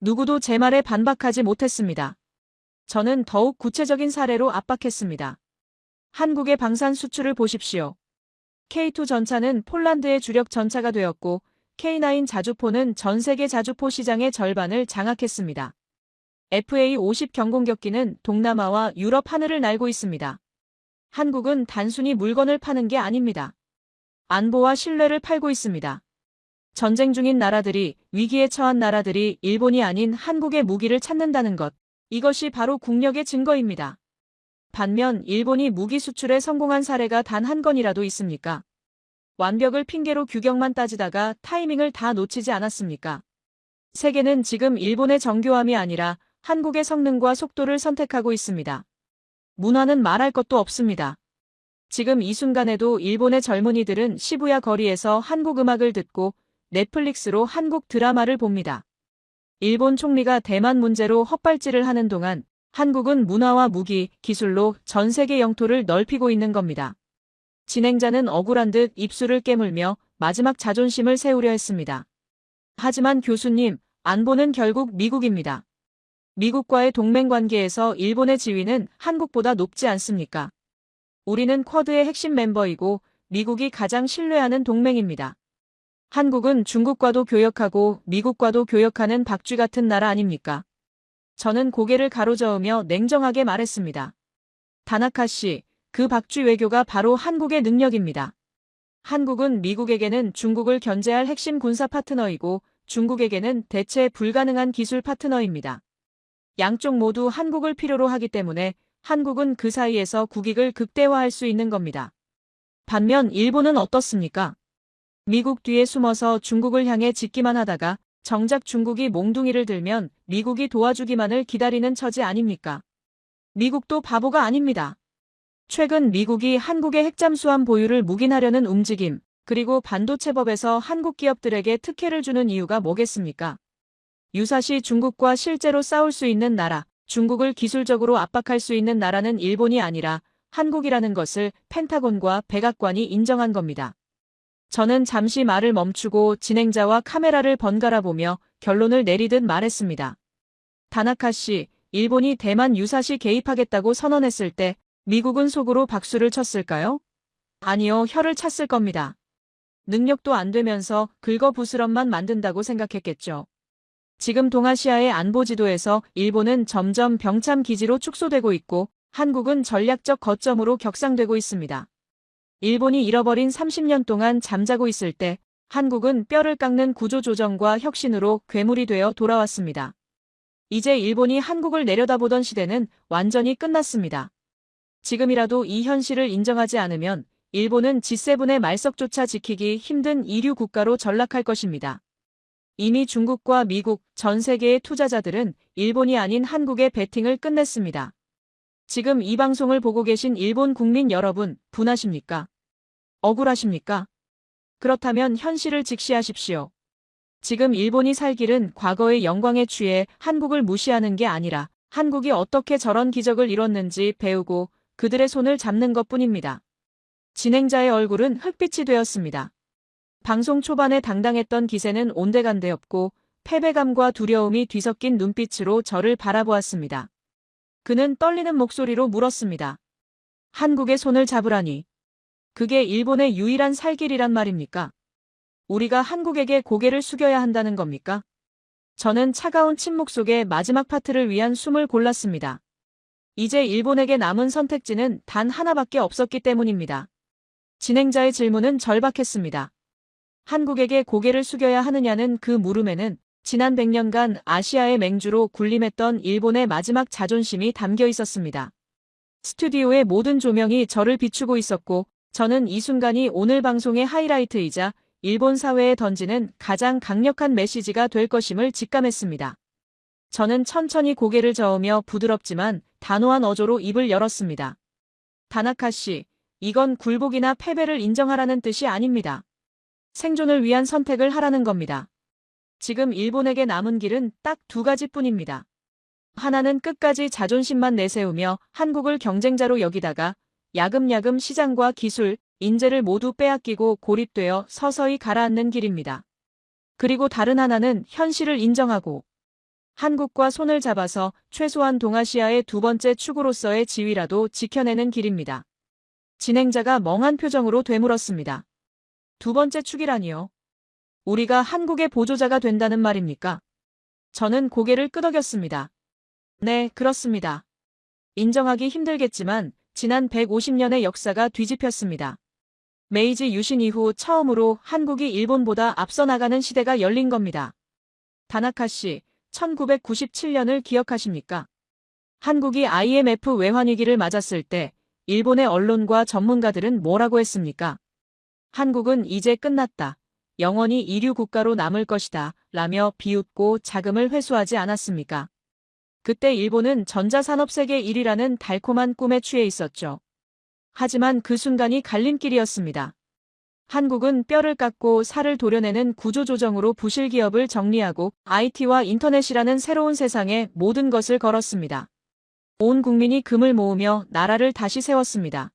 누구도 제 말에 반박하지 못했습니다. 저는 더욱 구체적인 사례로 압박했습니다. 한국의 방산 수출을 보십시오. K2 전차는 폴란드의 주력 전차가 되었고 K9 자주포는 전 세계 자주포 시장의 절반을 장악했습니다. FA-50 경공격기는 동남아와 유럽 하늘을 날고 있습니다. 한국은 단순히 물건을 파는 게 아닙니다. 안보와 신뢰를 팔고 있습니다. 전쟁 중인 나라들이, 위기에 처한 나라들이 일본이 아닌 한국의 무기를 찾는다는 것, 이것이 바로 국력의 증거입니다. 반면 일본이 무기 수출에 성공한 사례가 단 한 건이라도 있습니까? 완벽을 핑계로 규격만 따지다가 타이밍을 다 놓치지 않았습니까? 세계는 지금 일본의 정교함이 아니라 한국의 성능과 속도를 선택하고 있습니다. 문화는 말할 것도 없습니다. 지금 이 순간에도 일본의 젊은이들은 시부야 거리에서 한국 음악을 듣고 넷플릭스로 한국 드라마를 봅니다. 일본 총리가 대만 문제로 헛발질을 하는 동안 한국은 문화와 무기, 기술로 전 세계 영토를 넓히고 있는 겁니다. 진행자는 억울한 듯 입술을 깨물며 마지막 자존심을 세우려 했습니다. 하지만 교수님, 안보는 결국 미국입니다. 미국과의 동맹 관계에서 일본의 지위는 한국보다 높지 않습니까? 우리는 쿼드의 핵심 멤버이고 미국이 가장 신뢰하는 동맹입니다. 한국은 중국과도 교역하고 미국과도 교역하는 박쥐 같은 나라 아닙니까? 저는 고개를 가로저으며 냉정하게 말했습니다. 다나카 씨, 그 박쥐 외교가 바로 한국의 능력입니다. 한국은 미국에게는 중국을 견제할 핵심 군사 파트너이고 중국에게는 대체 불가능한 기술 파트너입니다. 양쪽 모두 한국을 필요로 하기 때문에 한국은 그 사이에서 국익을 극대화할 수 있는 겁니다. 반면 일본은 어떻습니까? 미국 뒤에 숨어서 중국을 향해 짓기만 하다가 정작 중국이 몽둥이를 들면 미국이 도와주기만을 기다리는 처지 아닙니까? 미국도 바보가 아닙니다. 최근 미국이 한국의 핵잠수함 보유를 묵인하려는 움직임, 그리고 반도체법에서 한국 기업들에게 특혜를 주는 이유가 뭐겠습니까? 유사시 중국과 실제로 싸울 수 있는 나라, 중국을 기술적으로 압박할 수 있는 나라는 일본이 아니라 한국이라는 것을 펜타곤과 백악관이 인정한 겁니다. 저는 잠시 말을 멈추고 진행자와 카메라를 번갈아 보며 결론을 내리듯 말했습니다. 다나카 씨, 일본이 대만 유사시 개입하겠다고 선언했을 때 미국은 속으로 박수를 쳤을까요? 아니요, 혀를 찼을 겁니다. 능력도 안 되면서 긁어부스럼만 만든다고 생각했겠죠. 지금 동아시아의 안보 지도에서 일본은 점점 병참 기지로 축소되고 있고 한국은 전략적 거점으로 격상되고 있습니다. 일본이 잃어버린 30년 동안 잠자고 있을 때 한국은 뼈를 깎는 구조조정과 혁신으로 괴물이 되어 돌아왔습니다. 이제 일본이 한국을 내려다보던 시대는 완전히 끝났습니다. 지금이라도 이 현실을 인정하지 않으면 일본은 G7의 말석조차 지키기 힘든 이류 국가로 전락할 것입니다. 이미 중국과 미국, 전 세계의 투자자들은 일본이 아닌 한국에 베팅을 끝냈습니다. 지금 이 방송을 보고 계신 일본 국민 여러분, 분하십니까? 억울하십니까? 그렇다면 현실을 직시하십시오. 지금 일본이 살 길은 과거의 영광에 취해 한국을 무시하는 게 아니라 한국이 어떻게 저런 기적을 이뤘는지 배우고 그들의 손을 잡는 것뿐입니다. 진행자의 얼굴은 흑빛이 되었습니다. 방송 초반에 당당했던 기세는 온데간데 없고 패배감과 두려움이 뒤섞인 눈빛으로 저를 바라보았습니다. 그는 떨리는 목소리로 물었습니다. 한국의 손을 잡으라니. 그게 일본의 유일한 살 길이란 말입니까? 우리가 한국에게 고개를 숙여야 한다는 겁니까? 저는 차가운 침묵 속에 마지막 파트를 위한 숨을 골랐습니다. 이제 일본에게 남은 선택지는 단 하나밖에 없었기 때문입니다. 진행자의 질문은 절박했습니다. 한국에게 고개를 숙여야 하느냐는 그 물음에는 지난 100년간 아시아의 맹주로 군림했던 일본의 마지막 자존심이 담겨 있었습니다. 스튜디오의 모든 조명이 저를 비추고 있었고 저는 이 순간이 오늘 방송의 하이라이트이자 일본 사회에 던지는 가장 강력한 메시지가 될 것임을 직감했습니다. 저는 천천히 고개를 저으며 부드럽지만 단호한 어조로 입을 열었습니다. 다나카 씨, 이건 굴복이나 패배를 인정하라는 뜻이 아닙니다. 생존을 위한 선택을 하라는 겁니다. 지금 일본에게 남은 길은 딱 두 가지뿐입니다. 하나는 끝까지 자존심만 내세우며 한국을 경쟁자로 여기다가 야금야금 시장과 기술, 인재를 모두 빼앗기고 고립되어 서서히 가라앉는 길입니다. 그리고 다른 하나는 현실을 인정하고 한국과 손을 잡아서 최소한 동아시아의 두 번째 축으로서의 지위라도 지켜내는 길입니다. 진행자가 멍한 표정으로 되물었습니다. 두 번째 축이라니요? 우리가 한국의 보조자가 된다는 말입니까? 저는 고개를 끄덕였습니다. 네, 그렇습니다. 인정하기 힘들겠지만 지난 150년의 역사가 뒤집혔습니다. 메이지 유신 이후 처음으로 한국이 일본보다 앞서 나가는 시대가 열린 겁니다. 다나카 씨, 1997년을 기억하십니까? 한국이 IMF 외환위기를 맞았을 때 일본의 언론과 전문가들은 뭐라고 했습니까? 한국은 이제 끝났다. 영원히 이류 국가로 남을 것이다. 라며 비웃고 자금을 회수하지 않았습니까? 그때 일본은 전자산업 세계 1위라는 달콤한 꿈에 취해 있었죠. 하지만 그 순간이 갈림길이었습니다. 한국은 뼈를 깎고 살을 도려내는 구조조정으로 부실 기업을 정리하고 IT와 인터넷이라는 새로운 세상에 모든 것을 걸었습니다. 온 국민이 금을 모으며 나라를 다시 세웠습니다.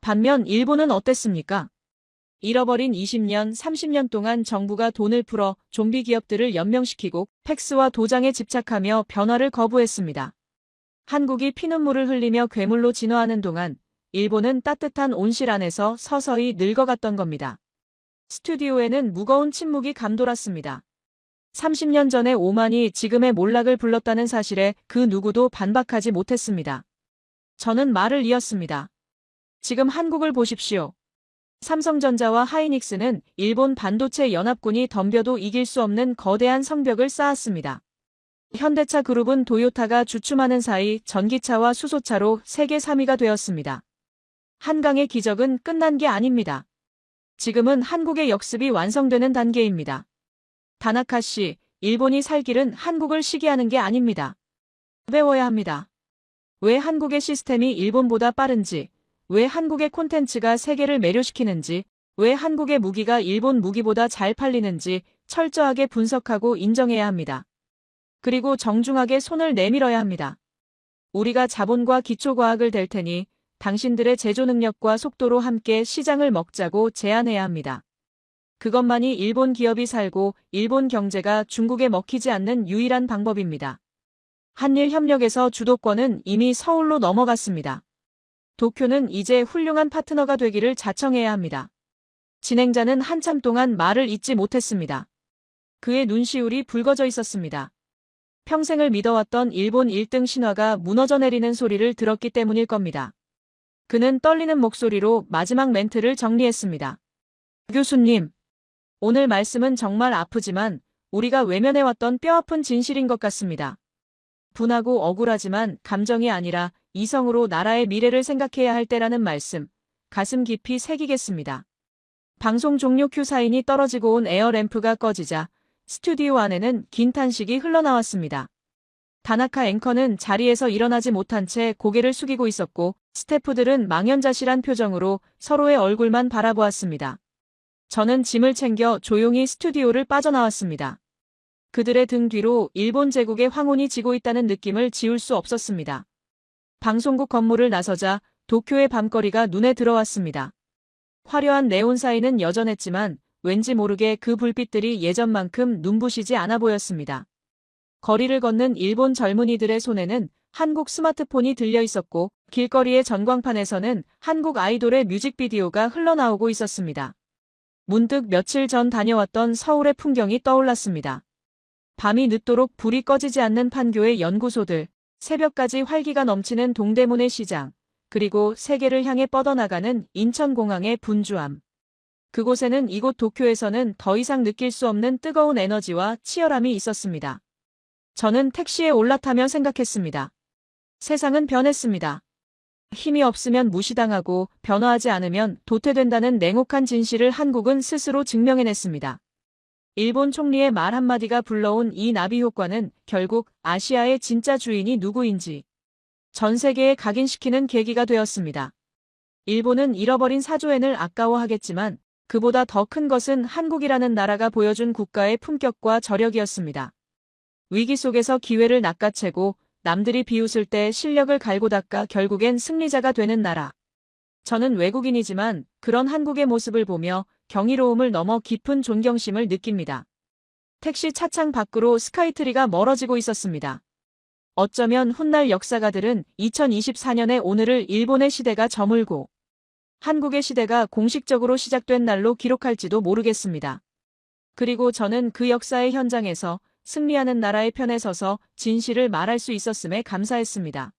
반면 일본은 어땠습니까? 잃어버린 20년, 30년 동안 정부가 돈을 풀어 좀비 기업들을 연명시키고 팩스와 도장에 집착하며 변화를 거부했습니다. 한국이 피눈물을 흘리며 괴물로 진화하는 동안 일본은 따뜻한 온실 안에서 서서히 늙어갔던 겁니다. 스튜디오에는 무거운 침묵이 감돌았습니다. 30년 전의 오만이 지금의 몰락을 불렀다는 사실에 그 누구도 반박하지 못했습니다. 저는 말을 이었습니다. 지금 한국을 보십시오. 삼성전자와 하이닉스는 일본 반도체 연합군이 덤벼도 이길 수 없는 거대한 성벽을 쌓았습니다. 현대차 그룹은 도요타가 주춤하는 사이 전기차와 수소차로 세계 3위가 되었습니다. 한강의 기적은 끝난 게 아닙니다. 지금은 한국의 역습이 완성되는 단계입니다. 다나카 씨, 일본이 살 길은 한국을 시기하는 게 아닙니다. 배워야 합니다. 왜 한국의 시스템이 일본보다 빠른지, 왜 한국의 콘텐츠가 세계를 매료시키는지, 왜 한국의 무기가 일본 무기보다 잘 팔리는지 철저하게 분석하고 인정해야 합니다. 그리고 정중하게 손을 내밀어야 합니다. 우리가 자본과 기초과학을 댈 테니 당신들의 제조 능력과 속도로 함께 시장을 먹자고 제안해야 합니다. 그것만이 일본 기업이 살고 일본 경제가 중국에 먹히지 않는 유일한 방법입니다. 한일 협력에서 주도권은 이미 서울로 넘어갔습니다. 도쿄는 이제 훌륭한 파트너가 되기를 자청해야 합니다. 진행자는 한참 동안 말을 잇지 못했습니다. 그의 눈시울이 붉어져 있었습니다. 평생을 믿어왔던 일본 1등 신화가 무너져 내리는 소리를 들었기 때문일 겁니다. 그는 떨리는 목소리로 마지막 멘트를 정리했습니다. 교수님, 오늘 말씀은 정말 아프지만 우리가 외면해왔던 뼈아픈 진실인 것 같습니다. 분하고 억울하지만 감정이 아니라 이성으로 나라의 미래를 생각해야 할 때라는 말씀, 가슴 깊이 새기겠습니다. 방송 종료 큐 사인이 떨어지고 온 에어램프가 꺼지자 스튜디오 안에는 긴 탄식이 흘러나왔습니다. 다나카 앵커는 자리에서 일어나지 못한 채 고개를 숙이고 있었고 스태프들은 망연자실한 표정으로 서로의 얼굴만 바라보았습니다. 저는 짐을 챙겨 조용히 스튜디오를 빠져나왔습니다. 그들의 등 뒤로 일본 제국의 황혼이 지고 있다는 느낌을 지울 수 없었습니다. 방송국 건물을 나서자 도쿄의 밤거리가 눈에 들어왔습니다. 화려한 네온 사인은 여전했지만 왠지 모르게 그 불빛들이 예전만큼 눈부시지 않아 보였습니다. 거리를 걷는 일본 젊은이들의 손에는 한국 스마트폰이 들려 있었고 길거리의 전광판에서는 한국 아이돌의 뮤직비디오가 흘러나오고 있었습니다. 문득 며칠 전 다녀왔던 서울의 풍경이 떠올랐습니다. 밤이 늦도록 불이 꺼지지 않는 판교의 연구소들, 새벽까지 활기가 넘치는 동대문의 시장, 그리고 세계를 향해 뻗어나가는 인천공항의 분주함. 그곳에는 이곳 도쿄에서는 더 이상 느낄 수 없는 뜨거운 에너지와 치열함이 있었습니다. 저는 택시에 올라타며 생각했습니다. 세상은 변했습니다. 힘이 없으면 무시당하고 변화하지 않으면 도태된다는 냉혹한 진실을 한국은 스스로 증명해냈습니다. 일본 총리의 말 한마디가 불러온 이 나비 효과는 결국 아시아의 진짜 주인이 누구인지 전 세계에 각인시키는 계기가 되었습니다. 일본은 잃어버린 사조엔을 아까워하겠지만 그보다 더 큰 것은 한국이라는 나라가 보여준 국가의 품격과 저력이었습니다. 위기 속에서 기회를 낚아채고 남들이 비웃을 때 실력을 갈고 닦아 결국엔 승리자가 되는 나라. 저는 외국인이지만 그런 한국의 모습을 보며 경이로움을 넘어 깊은 존경심을 느낍니다. 택시 차창 밖으로 스카이트리가 멀어지고 있었습니다. 어쩌면 훗날 역사가들은 2024년의 오늘을 일본의 시대가 저물고 한국의 시대가 공식적으로 시작된 날로 기록할지도 모르겠습니다. 그리고 저는 그 역사의 현장에서 승리하는 나라의 편에 서서 진실을 말할 수 있었음에 감사했습니다.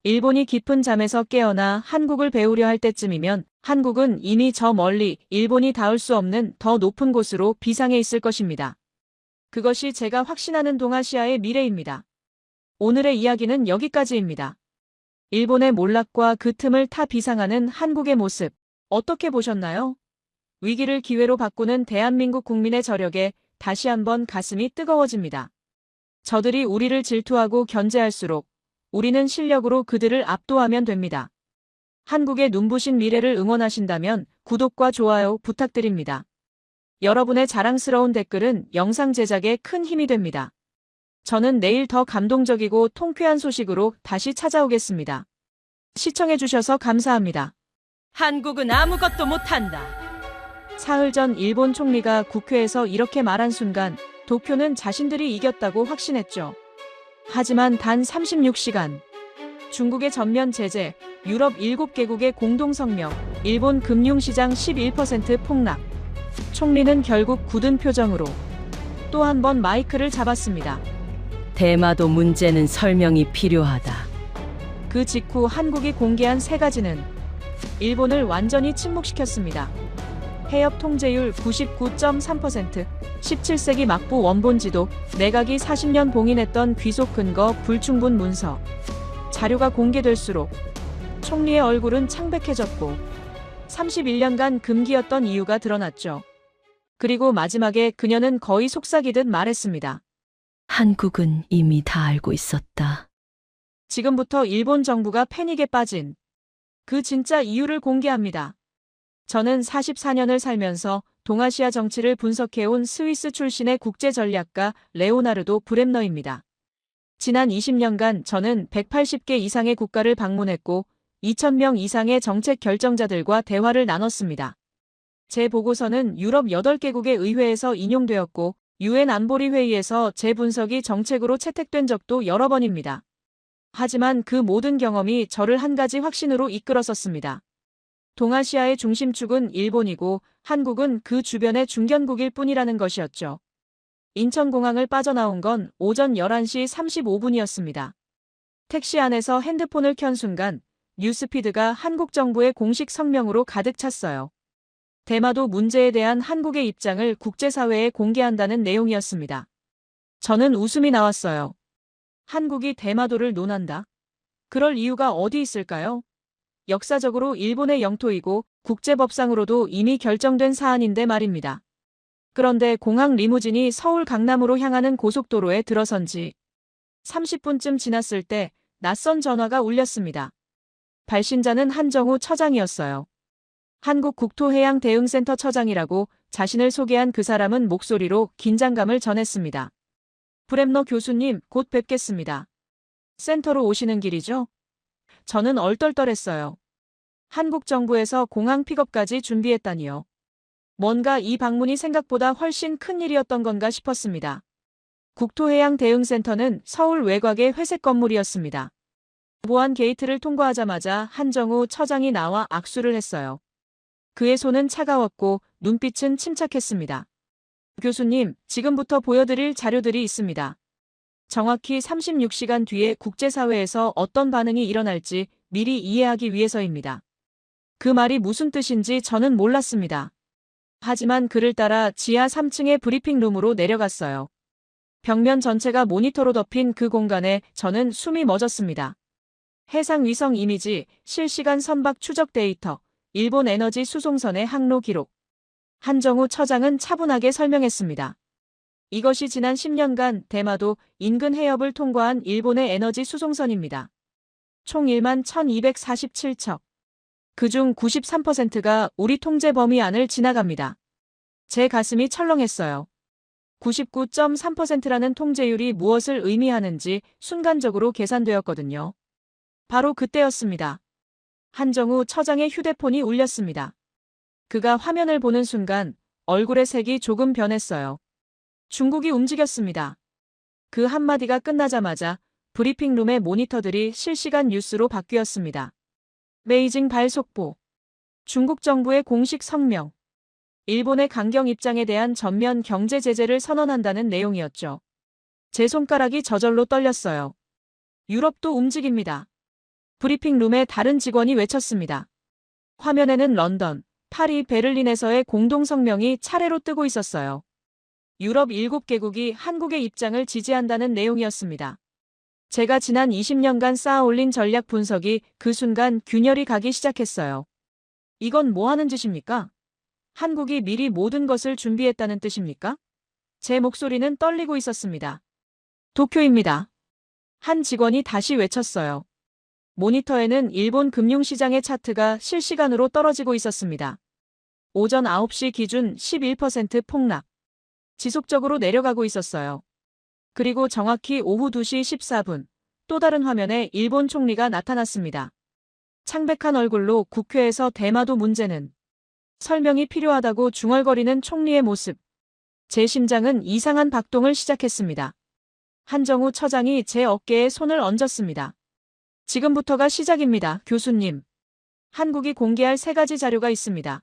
일본이 깊은 잠에서 깨어나 한국을 배우려 할 때쯤이면 한국은 이미 저 멀리 일본이 닿을 수 없는 더 높은 곳으로 비상해 있을 것입니다. 그것이 제가 확신하는 동아시아의 미래입니다. 오늘의 이야기는 여기까지입니다. 일본의 몰락과 그 틈을 타 비상하는 한국의 모습, 어떻게 보셨나요? 위기를 기회로 바꾸는 대한민국 국민의 저력에 다시 한번 가슴이 뜨거워집니다. 저들이 우리를 질투하고 견제할수록 우리는 실력으로 그들을 압도하면 됩니다. 한국의 눈부신 미래를 응원하신다면 구독과 좋아요 부탁드립니다. 여러분의 자랑스러운 댓글은 영상 제작에 큰 힘이 됩니다. 저는 내일 더 감동적이고 통쾌한 소식으로 다시 찾아오겠습니다. 시청해주셔서 감사합니다. 한국은 아무것도 못한다. 사흘 전 일본 총리가 국회에서 이렇게 말한 순간 도쿄는 자신들이 이겼다고 확신했죠. 하지만 단 36시간. 중국의 전면 제재, 유럽 7개국의 공동성명, 일본 금융시장 11% 폭락. 총리는 결국 굳은 표정으로 또 한 번 마이크를 잡았습니다. 대마도 문제는 설명이 필요하다. 그 직후 한국이 공개한 세 가지는 일본을 완전히 침묵시켰습니다. 해협 통제율 99.3%, 17세기 막부 원본지도, 내각이 40년 봉인했던 귀속 근거 불충분 문서. 자료가 공개될수록 총리의 얼굴은 창백해졌고 31년간 금기였던 이유가 드러났죠. 그리고 마지막에 그녀는 거의 속삭이듯 말했습니다. 한국은 이미 다 알고 있었다. 지금부터 일본 정부가 패닉에 빠진 그 진짜 이유를 공개합니다. 저는 44년을 살면서 동아시아 정치를 분석해온 스위스 출신의 국제전략가 레오나르도 브렘너입니다. 지난 20년간 저는 180개 이상의 국가를 방문했고 2,000명 이상의 정책 결정자들과 대화를 나눴습니다. 제 보고서는 유럽 8개국의 의회에서 인용되었고 UN 안보리 회의에서 제 분석이 정책으로 채택된 적도 여러 번입니다. 하지만 그 모든 경험이 저를 한 가지 확신으로 이끌었었습니다. 동아시아의 중심축은 일본이고 한국은 그 주변의 중견국일 뿐이라는 것이었죠. 인천공항을 빠져나온 건 오전 11시 35분이었습니다. 택시 안에서 핸드폰을 켠 순간 뉴스피드가 한국 정부의 공식 성명으로 가득 찼어요. 대마도 문제에 대한 한국의 입장을 국제사회에 공개한다는 내용이었습니다. 저는 웃음이 나왔어요. 한국이 대마도를 논한다? 그럴 이유가 어디 있을까요? 역사적으로 일본의 영토이고 국제법상으로도 이미 결정된 사안인데 말입니다. 그런데 공항 리무진이 서울 강남으로 향하는 고속도로에 들어선 지 30분쯤 지났을 때 낯선 전화가 울렸습니다. 발신자는 한정우 처장이었어요. 한국국토해양대응센터 처장이라고 자신을 소개한 그 사람은 목소리로 긴장감을 전했습니다. 브렘너 교수님, 곧 뵙겠습니다. 센터로 오시는 길이죠? 저는 얼떨떨했어요. 한국 정부에서 공항 픽업까지 준비했다니요. 뭔가 이 방문이 생각보다 훨씬 큰 일이었던 건가 싶었습니다. 국토해양대응센터는 서울 외곽의 회색 건물이었습니다. 보안 게이트를 통과하자마자 한정우 처장이 나와 악수를 했어요. 그의 손은 차가웠고 눈빛은 침착했습니다. 교수님, 지금부터 보여드릴 자료들이 있습니다. 정확히 36시간 뒤에 국제사회에서 어떤 반응이 일어날지 미리 이해하기 위해서입니다. 그 말이 무슨 뜻인지 저는 몰랐습니다. 하지만 그를 따라 지하 3층의 브리핑룸으로 내려갔어요. 벽면 전체가 모니터로 덮인 그 공간에 저는 숨이 멎었습니다. 해상위성 이미지, 실시간 선박 추적 데이터, 일본 에너지 수송선의 항로 기록. 한정우 처장은 차분하게 설명했습니다. 이것이 지난 10년간 대마도 인근 해협을 통과한 일본의 에너지 수송선입니다. 총 1만 1,247척. 그중 93%가 우리 통제 범위 안을 지나갑니다. 제 가슴이 철렁했어요. 99.3%라는 통제율이 무엇을 의미하는지 순간적으로 계산되었거든요. 바로 그때였습니다. 한정우 처장의 휴대폰이 울렸습니다. 그가 화면을 보는 순간 얼굴의 색이 조금 변했어요. 중국이 움직였습니다. 그 한마디가 끝나자마자 브리핑룸의 모니터들이 실시간 뉴스로 바뀌었습니다. 베이징 발속보. 중국 정부의 공식 성명. 일본의 강경 입장에 대한 전면 경제 제재를 선언한다는 내용이었죠. 제 손가락이 저절로 떨렸어요. 유럽도 움직입니다. 브리핑룸의 다른 직원이 외쳤습니다. 화면에는 런던, 파리, 베를린에서의 공동성명이 차례로 뜨고 있었어요. 유럽 7개국이 한국의 입장을 지지한다는 내용이었습니다. 제가 지난 20년간 쌓아올린 전략 분석이 그 순간 균열이 가기 시작했어요. 이건 뭐 하는 짓입니까? 한국이 미리 모든 것을 준비했다는 뜻입니까? 제 목소리는 떨리고 있었습니다. 도쿄입니다. 한 직원이 다시 외쳤어요. 모니터에는 일본 금융시장의 차트가 실시간으로 떨어지고 있었습니다. 오전 9시 기준 11% 폭락. 지속적으로 내려가고 있었어요. 그리고 정확히 오후 2시 14분, 또 다른 화면에 일본 총리가 나타났습니다. 창백한 얼굴로 국회에서 대마도 문제는 설명이 필요하다고 중얼거리는 총리의 모습. 제 심장은 이상한 박동을 시작했습니다. 한정우 처장이 제 어깨에 손을 얹었습니다. 지금부터가 시작입니다, 교수님. 한국이 공개할 3가지 자료가 있습니다.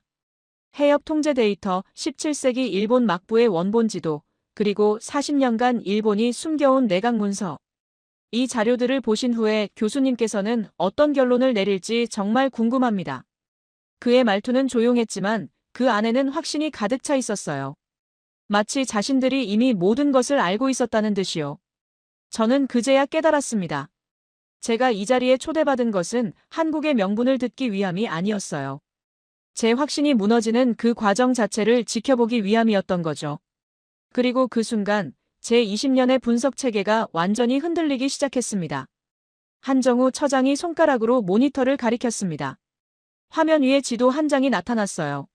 해협 통제 데이터, 17세기 일본 막부의 원본 지도, 그리고 40년간 일본이 숨겨온 내각 문서. 이 자료들을 보신 후에 교수님께서는 어떤 결론을 내릴지 정말 궁금합니다. 그의 말투는 조용했지만 그 안에는 확신이 가득 차 있었어요. 마치 자신들이 이미 모든 것을 알고 있었다는 듯이요. 저는 그제야 깨달았습니다. 제가 이 자리에 초대받은 것은 한국의 명분을 듣기 위함이 아니었어요. 제 확신이 무너지는 그 과정 자체를 지켜보기 위함이었던 거죠. 그리고 그 순간 제 20년의 분석 체계가 완전히 흔들리기 시작했습니다. 한정우 처장이 손가락으로 모니터를 가리켰습니다. 화면 위에 지도 한 장이 나타났어요.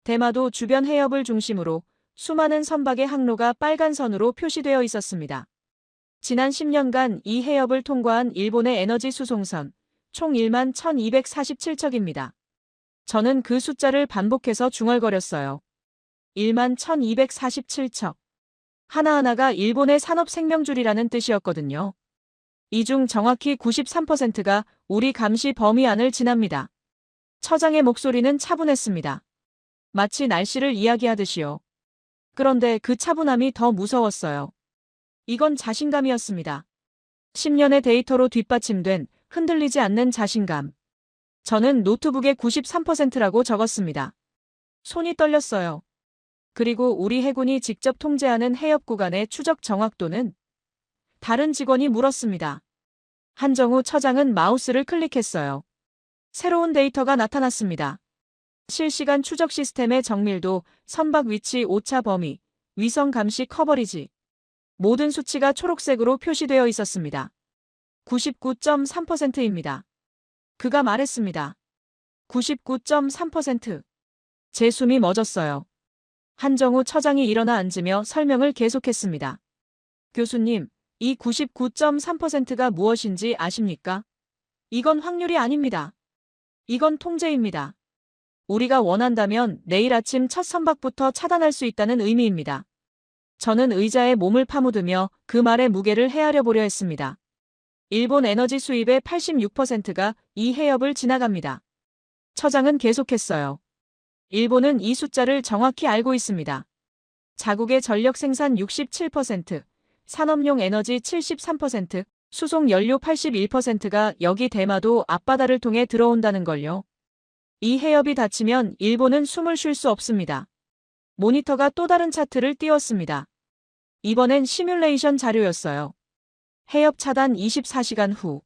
대마도 주변 해협을 중심으로 수많은 선박의 항로가 빨간 선으로 표시되어 있었습니다. 지난 10년간 이 해협을 통과한 일본의 에너지 수송선, 총 1만 1247척입니다. 저는 그 숫자를 반복해서 중얼거렸어요. 1만 1247척. 하나하나가 일본의 산업 생명줄이라는 뜻이었거든요. 이 중 정확히 93%가 우리 감시 범위 안을 지납니다. 처장의 목소리는 차분했습니다. 마치 날씨를 이야기하듯이요. 그런데 그 차분함이 더 무서웠어요. 이건 자신감이었습니다. 10년의 데이터로 뒷받침된 흔들리지 않는 자신감. 저는 노트북에 93%라고 적었습니다. 손이 떨렸어요. 그리고 우리 해군이 직접 통제하는 해협 구간의 추적 정확도는? 다른 직원이 물었습니다. 한정우 처장은 마우스를 클릭했어요. 새로운 데이터가 나타났습니다. 실시간 추적 시스템의 정밀도, 선박 위치 오차 범위, 위성 감시 커버리지. 모든 수치가 초록색으로 표시되어 있었습니다. 99.3%입니다. 그가 말했습니다. 99.3%. 제 숨이 멎었어요. 한정우 처장이 일어나 앉으며 설명을 계속했습니다. 교수님, 이 99.3%가 무엇인지 아십니까? 이건 확률이 아닙니다. 이건 통제입니다. 우리가 원한다면 내일 아침 첫 선박부터 차단할 수 있다는 의미입니다. 저는 의자에 몸을 파묻으며 그 말의 무게를 헤아려 보려 했습니다. 일본 에너지 수입의 86%가 이 해협을 지나갑니다. 처장은 계속했어요. 일본은 이 숫자를 정확히 알고 있습니다. 자국의 전력 생산 67%, 산업용 에너지 73%, 수송 연료 81%가 여기 대마도 앞바다를 통해 들어온다는 걸요. 이 해협이 닫히면 일본은 숨을 쉴 수 없습니다. 모니터가 또 다른 차트를 띄웠습니다. 이번엔 시뮬레이션 자료였어요. 해협 차단 24시간 후.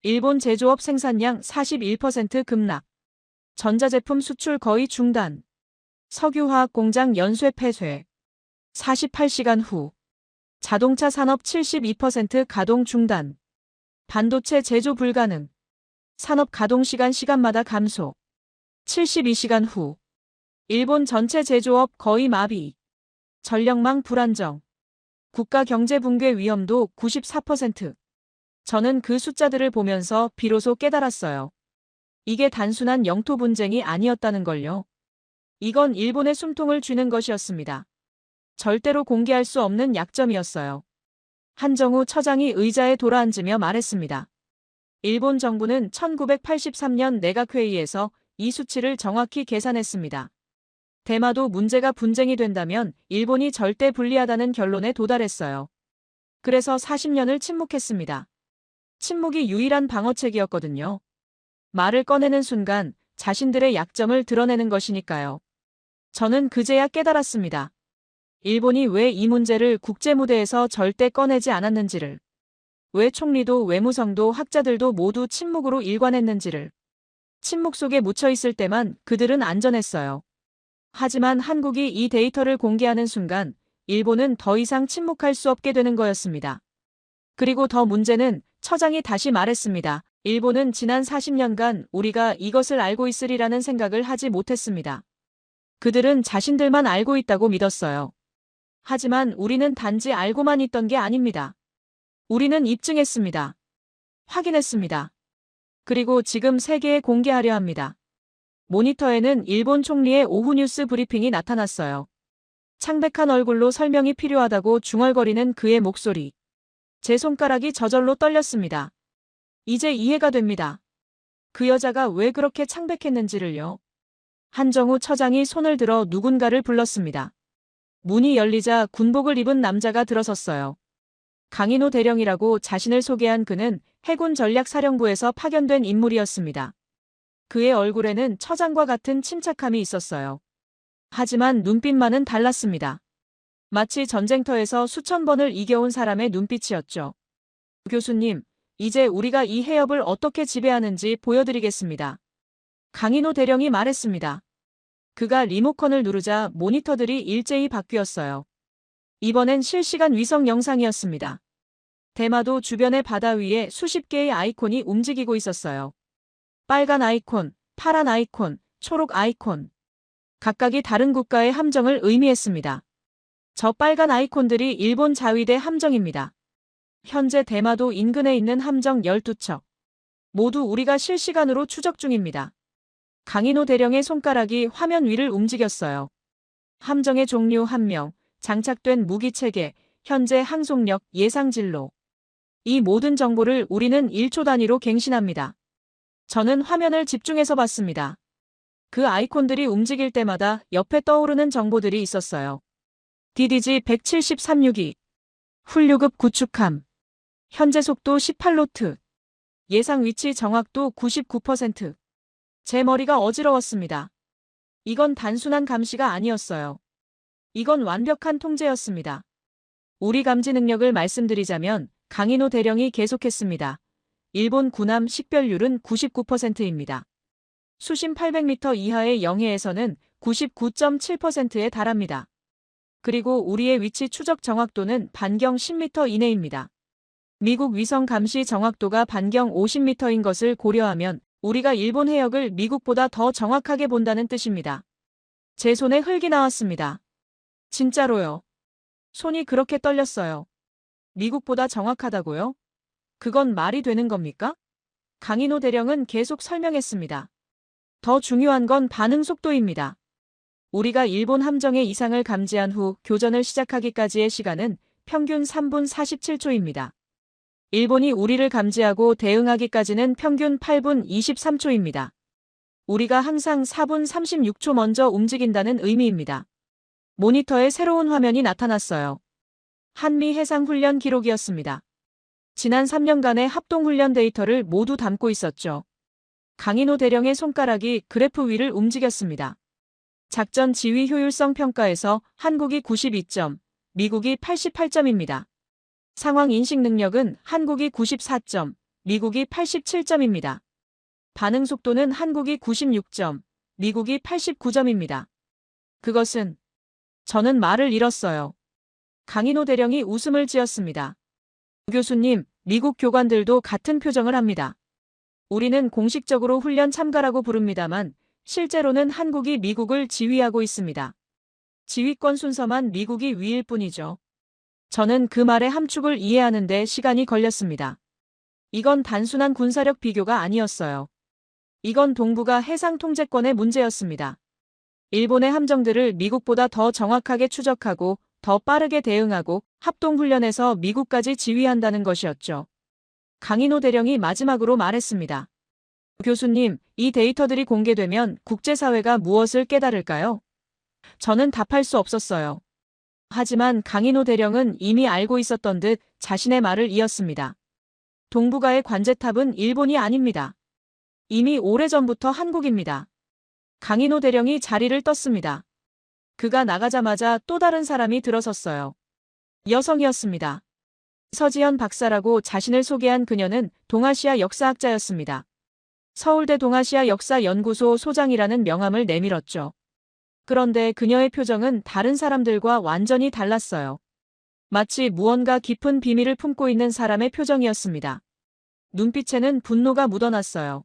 일본 제조업 생산량 41% 급락. 전자제품 수출 거의 중단. 석유화학 공장 연쇄 폐쇄. 48시간 후. 자동차 산업 72% 가동 중단. 반도체 제조 불가능. 산업 가동 시간마다 감소. 72시간 후. 일본 전체 제조업 거의 마비. 전력망 불안정. 국가 경제 붕괴 위험도 94%. 저는 그 숫자들을 보면서 비로소 깨달았어요. 이게 단순한 영토 분쟁이 아니었다는 걸요. 이건 일본의 숨통을 쥐는 것이었습니다. 절대로 공개할 수 없는 약점이었어요. 한정우 처장이 의자에 돌아앉으며 말했습니다. 일본 정부는 1983년 내각회의에서 이 수치를 정확히 계산했습니다. 대마도 문제가 분쟁이 된다면 일본이 절대 불리하다는 결론에 도달했어요. 그래서 40년을 침묵했습니다. 침묵이 유일한 방어책이었거든요. 말을 꺼내는 순간 자신들의 약점을 드러내는 것이니까요. 저는 그제야 깨달았습니다. 일본이 왜 이 문제를 국제무대에서 절대 꺼내지 않았는지를. 왜 총리도 외무성도 학자들도 모두 침묵으로 일관했는지를. 침묵 속에 묻혀 있을 때만 그들은 안전했어요. 하지만 한국이 이 데이터를 공개하는 순간 일본은 더 이상 침묵할 수 없게 되는 거였습니다. 그리고 더 문제는 처장이 다시 말했습니다. 일본은 지난 40년간 우리가 이것을 알고 있으리라는 생각을 하지 못했습니다. 그들은 자신들만 알고 있다고 믿었어요. 하지만 우리는 단지 알고만 있던 게 아닙니다. 우리는 입증했습니다. 확인했습니다. 그리고 지금 세계에 공개하려 합니다. 모니터에는 일본 총리의 오후 뉴스 브리핑이 나타났어요. 창백한 얼굴로 설명이 필요하다고 중얼거리는 그의 목소리. 제 손가락이 저절로 떨렸습니다. 이제 이해가 됩니다. 그 여자가 왜 그렇게 창백했는지를요. 한정우 처장이 손을 들어 누군가를 불렀습니다. 문이 열리자 군복을 입은 남자가 들어섰어요. 강인호 대령이라고 자신을 소개한 그는 해군 전략사령부에서 파견된 인물이었습니다. 그의 얼굴에는 처장과 같은 침착함이 있었어요. 하지만 눈빛만은 달랐습니다. 마치 전쟁터에서 수천 번을 이겨온 사람의 눈빛이었죠. 교수님, 이제 우리가 이 해협을 어떻게 지배하는지 보여드리겠습니다. 강인호 대령이 말했습니다. 그가 리모컨을 누르자 모니터들이 일제히 바뀌었어요. 이번엔 실시간 위성 영상이었습니다. 대마도 주변의 바다 위에 수십 개의 아이콘이 움직이고 있었어요. 빨간 아이콘, 파란 아이콘, 초록 아이콘. 각각이 다른 국가의 함정을 의미했습니다. 저 빨간 아이콘들이 일본 자위대 함정입니다. 현재 대마도 인근에 있는 함정 12척. 모두 우리가 실시간으로 추적 중입니다. 강인호 대령의 손가락이 화면 위를 움직였어요. 함정의 종류 1명, 장착된 무기체계, 현재 항속력, 예상 진로. 이 모든 정보를 우리는 1초 단위로 갱신합니다. 저는 화면을 집중해서 봤습니다. 그 아이콘들이 움직일 때마다 옆에 떠오르는 정보들이 있었어요. DDG 17362, 훌류급 구축함, 현재 속도 18노트, 예상 위치 정확도 99%. 제 머리가 어지러웠습니다. 이건 단순한 감시가 아니었어요. 이건 완벽한 통제였습니다. 우리 감지 능력을 말씀드리자면 강인호 대령이 계속했습니다. 일본 군함 식별률은 99%입니다. 수심 800m 이하의 영해에서는 99.7%에 달합니다. 그리고 우리의 위치 추적 정확도는 반경 10m 이내입니다. 미국 위성 감시 정확도가 반경 50m인 것을 고려하면 우리가 일본 해역을 미국보다 더 정확하게 본다는 뜻입니다. 제 손에 흙이 나왔습니다. 진짜로요. 손이 그렇게 떨렸어요. 미국보다 정확하다고요? 그건 말이 되는 겁니까? 강인호 대령은 계속 설명했습니다. 더 중요한 건 반응 속도입니다. 우리가 일본 함정의 이상을 감지한 후 교전을 시작하기까지의 시간은 평균 3분 47초입니다. 일본이 우리를 감지하고 대응하기까지는 평균 8분 23초입니다. 우리가 항상 4분 36초 먼저 움직인다는 의미입니다. 모니터에 새로운 화면이 나타났어요. 한미 해상훈련 기록이었습니다. 지난 3년간의 합동훈련 데이터를 모두 담고 있었죠. 강인호 대령의 손가락이 그래프 위를 움직였습니다. 작전 지휘 효율성 평가에서 한국이 92점, 미국이 88점입니다. 상황 인식 능력은 한국이 94점, 미국이 87점입니다. 반응 속도는 한국이 96점, 미국이 89점입니다. 그것은 저는 말을 잃었어요. 강인호 대령이 웃음을 지었습니다. 교수님, 미국 교관들도 같은 표정을 합니다. 우리는 공식적으로 훈련 참가라고 부릅니다만 실제로는 한국이 미국을 지휘하고 있습니다. 지휘권 순서만 미국이 위일 뿐이죠. 저는 그 말의 함축을 이해하는 데 시간이 걸렸습니다. 이건 단순한 군사력 비교가 아니었어요. 이건 동북아 해상 통제권의 문제였습니다. 일본의 함정들을 미국보다 더 정확하게 추적하고 더 빠르게 대응하고 합동훈련에서 미국까지 지휘한다는 것이었죠. 강인호 대령이 마지막으로 말했습니다. 교수님, 이 데이터들이 공개되면 국제사회가 무엇을 깨달을까요? 저는 답할 수 없었어요. 하지만 강인호 대령은 이미 알고 있었던 듯 자신의 말을 이었습니다. 동북아의 관제탑은 일본이 아닙니다. 이미 오래전부터 한국입니다. 강인호 대령이 자리를 떴습니다. 그가 나가자마자 또 다른 사람이 들어섰어요. 여성이었습니다. 서지현 박사라고 자신을 소개한 그녀는 동아시아 역사학자였습니다. 서울대 동아시아 역사연구소 소장이라는 명함을 내밀었죠. 그런데 그녀의 표정은 다른 사람들과 완전히 달랐어요. 마치 무언가 깊은 비밀을 품고 있는 사람의 표정이었습니다. 눈빛에는 분노가 묻어났어요.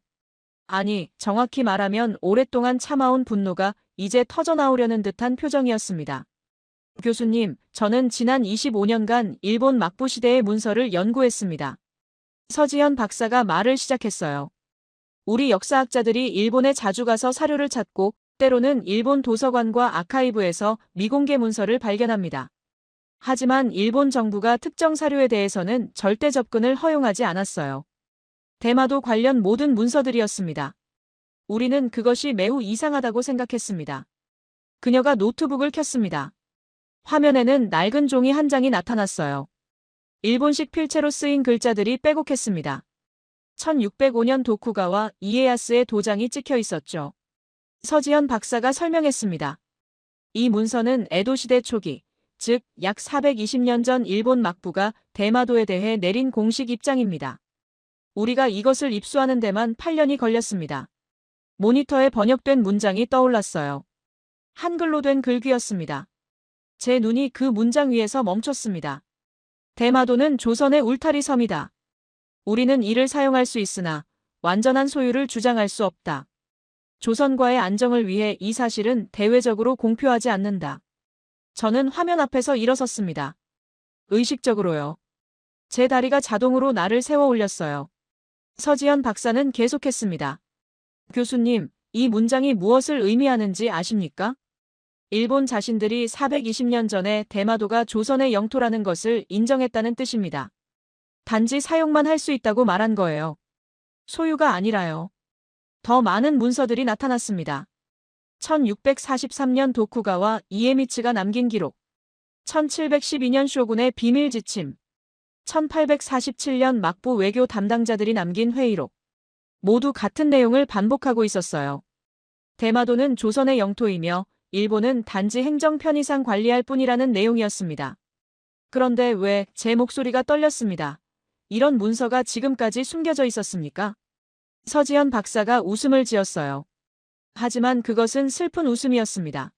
아니, 정확히 말하면 오랫동안 참아온 분노가 이제 터져나오려는 듯한 표정이었습니다. 교수님, 저는 지난 25년간 일본 막부 시대의 문서를 연구했습니다. 서지현 박사가 말을 시작했어요. 우리 역사학자들이 일본에 자주 가서 사료를 찾고 때로는 일본 도서관과 아카이브에서 미공개 문서를 발견합니다. 하지만 일본 정부가 특정 사료에 대해서는 절대 접근을 허용하지 않았어요. 대마도 관련 모든 문서들이었습니다. 우리는 그것이 매우 이상하다고 생각했습니다. 그녀가 노트북을 켰습니다. 화면에는 낡은 종이 한 장이 나타났어요. 일본식 필체로 쓰인 글자들이 빼곡했습니다. 1605년 도쿠가와 이에야스의 도장이 찍혀 있었죠. 서지현 박사가 설명했습니다. 이 문서는 에도시대 초기, 즉 약 420년 전 일본 막부가 대마도에 대해 내린 공식 입장입니다. 우리가 이것을 입수하는 데만 8년이 걸렸습니다. 모니터에 번역된 문장이 떠올랐어요. 한글로 된 글귀였습니다. 제 눈이 그 문장 위에서 멈췄습니다. 대마도는 조선의 울타리 섬이다. 우리는 이를 사용할 수 있으나 완전한 소유를 주장할 수 없다. 조선과의 안정을 위해 이 사실은 대외적으로 공표하지 않는다. 저는 화면 앞에서 일어섰습니다. 의식적으로요. 제 다리가 자동으로 나를 세워 올렸어요. 서지현 박사는 계속했습니다. 교수님, 이 문장이 무엇을 의미하는지 아십니까? 일본 자신들이 420년 전에 대마도가 조선의 영토라는 것을 인정했다는 뜻입니다. 단지 사용만 할 수 있다고 말한 거예요. 소유가 아니라요. 더 많은 문서들이 나타났습니다. 1643년 도쿠가와 이에미츠가 남긴 기록, 1712년 쇼군의 비밀 지침, 1847년 막부 외교 담당자들이 남긴 회의록, 모두 같은 내용을 반복하고 있었어요. 대마도는 조선의 영토이며 일본은 단지 행정 편의상 관리할 뿐이라는 내용이었습니다. 그런데 왜 제 목소리가 떨렸습니다. 이런 문서가 지금까지 숨겨져 있었습니까? 서지현 박사가 웃음을 지었어요. 하지만 그것은 슬픈 웃음이었습니다.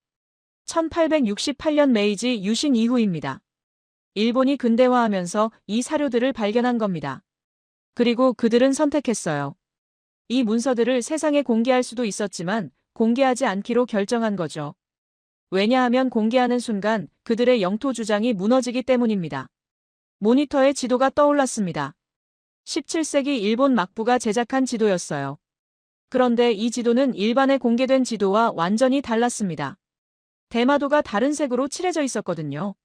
1868년 메이지 유신 이후입니다. 일본이 근대화하면서 이 사료들을 발견한 겁니다. 그리고 그들은 선택했어요. 이 문서들을 세상에 공개할 수도 있었지만 공개하지 않기로 결정한 거죠. 왜냐하면 공개하는 순간 그들의 영토 주장이 무너지기 때문입니다. 모니터에 지도가 떠올랐습니다. 17세기 일본 막부가 제작한 지도였어요. 그런데 이 지도는 일반에 공개된 지도와 완전히 달랐습니다. 대마도가 다른 색으로 칠해져 있었거든요.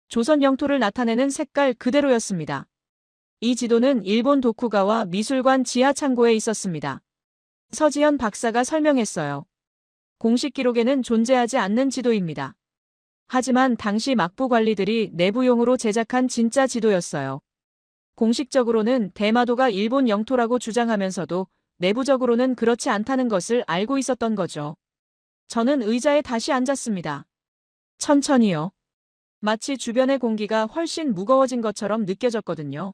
조선 영토를 나타내는 색깔 그대로였습니다. 이 지도는 일본 도쿠가와 미술관 지하 창고에 있었습니다. 서지현 박사가 설명했어요. 공식 기록에는 존재하지 않는 지도입니다. 하지만 당시 막부 관리들이 내부용으로 제작한 진짜 지도였어요. 공식적으로는 대마도가 일본 영토라고 주장하면서도 내부적으로는 그렇지 않다는 것을 알고 있었던 거죠. 저는 의자에 다시 앉았습니다. 천천히요. 마치 주변의 공기가 훨씬 무거워진 것처럼 느껴졌거든요.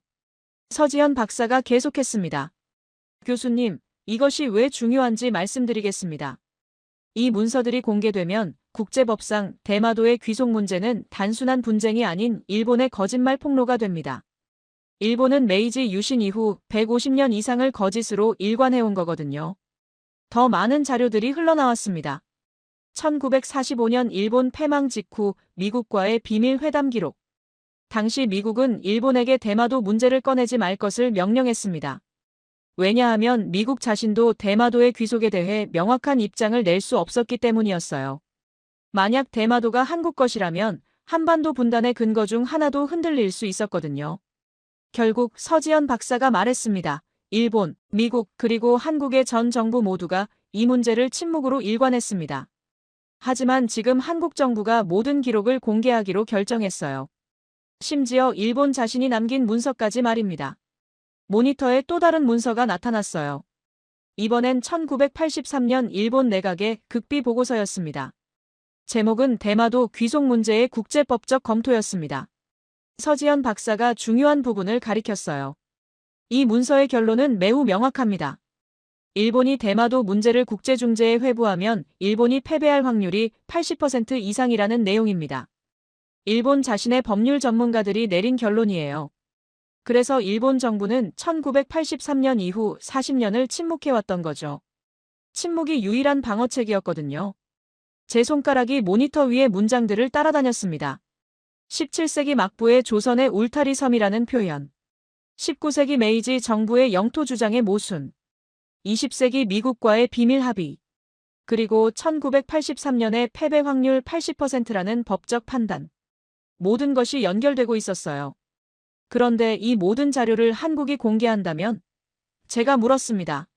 서지현 박사가 계속했습니다. 교수님, 이것이 왜 중요한지 말씀드리겠습니다. 이 문서들이 공개되면 국제법상 대마도의 귀속 문제는 단순한 분쟁이 아닌 일본의 거짓말 폭로가 됩니다. 일본은 메이지 유신 이후 150년 이상을 거짓으로 일관해온 거거든요. 더 많은 자료들이 흘러나왔습니다. 1945년 일본 패망 직후 미국과의 비밀 회담 기록. 당시 미국은 일본에게 대마도 문제를 꺼내지 말 것을 명령했습니다. 왜냐하면 미국 자신도 대마도의 귀속에 대해 명확한 입장을 낼 수 없었기 때문이었어요. 만약 대마도가 한국 것이라면 한반도 분단의 근거 중 하나도 흔들릴 수 있었거든요. 결국 서지현 박사가 말했습니다. 일본, 미국 그리고 한국의 전 정부 모두가 이 문제를 침묵으로 일관했습니다. 하지만 지금 한국 정부가 모든 기록을 공개하기로 결정했어요. 심지어 일본 자신이 남긴 문서까지 말입니다. 모니터에 또 다른 문서가 나타났어요. 이번엔 1983년 일본 내각의 극비 보고서였습니다. 제목은 대마도 귀속 문제의 국제법적 검토였습니다. 서지현 박사가 중요한 부분을 가리켰어요. 이 문서의 결론은 매우 명확합니다. 일본이 대마도 문제를 국제중재에 회부하면 일본이 패배할 확률이 80% 이상이라는 내용입니다. 일본 자신의 법률 전문가들이 내린 결론이에요. 그래서 일본 정부는 1983년 이후 40년을 침묵해왔던 거죠. 침묵이 유일한 방어책이었거든요. 제 손가락이 모니터 위의 문장들을 따라다녔습니다. 17세기 막부의 조선의 울타리 섬이라는 표현. 19세기 메이지 정부의 영토 주장의 모순. 20세기 미국과의 비밀 합의, 그리고 1983년의 패배 확률 80%라는 법적 판단. 모든 것이 연결되고 있었어요. 그런데 이 모든 자료를 한국이 공개한다면? 제가 물었습니다.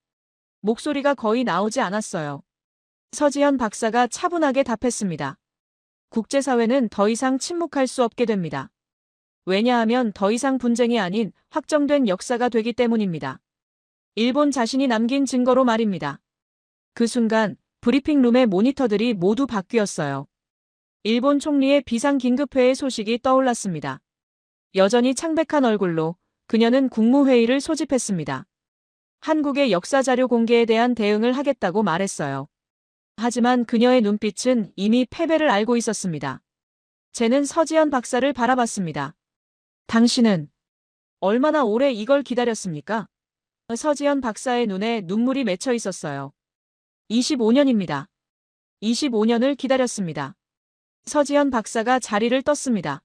목소리가 거의 나오지 않았어요. 서지현 박사가 차분하게 답했습니다. 국제사회는 더 이상 침묵할 수 없게 됩니다. 왜냐하면 더 이상 분쟁이 아닌 확정된 역사가 되기 때문입니다. 일본 자신이 남긴 증거로 말입니다. 그 순간 브리핑룸의 모니터들이 모두 바뀌었어요. 일본 총리의 비상긴급회의 소식이 떠올랐습니다. 여전히 창백한 얼굴로 그녀는 국무회의를 소집했습니다. 한국의 역사자료 공개에 대한 대응을 하겠다고 말했어요. 하지만 그녀의 눈빛은 이미 패배를 알고 있었습니다. 쟤는 서지현 박사를 바라봤습니다. 당신은 얼마나 오래 이걸 기다렸습니까? 서지현 박사의 눈에 눈물이 맺혀 있었어요. 25년입니다. 25년을 기다렸습니다. 서지현 박사가 자리를 떴습니다.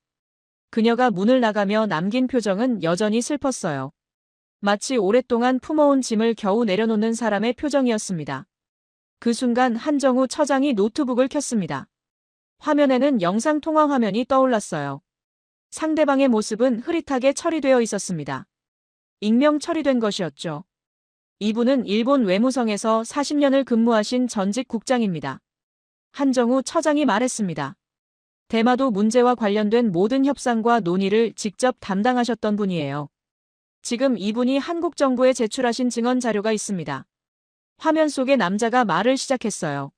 그녀가 문을 나가며 남긴 표정은 여전히 슬펐어요. 마치 오랫동안 품어온 짐을 겨우 내려놓는 사람의 표정이었습니다. 그 순간 한정우 처장이 노트북을 켰습니다. 화면에는 영상통화 화면이 떠올랐어요. 상대방의 모습은 흐릿하게 처리되어 있었습니다. 익명 처리된 것이었죠. 이분은 일본 외무성에서 40년을 근무하신 전직 국장입니다. 한정우 처장이 말했습니다. 대마도 문제와 관련된 모든 협상과 논의를 직접 담당하셨던 분이에요. 지금 이분이 한국 정부에 제출하신 증언 자료가 있습니다. 화면 속의 남자가 말을 시작했어요.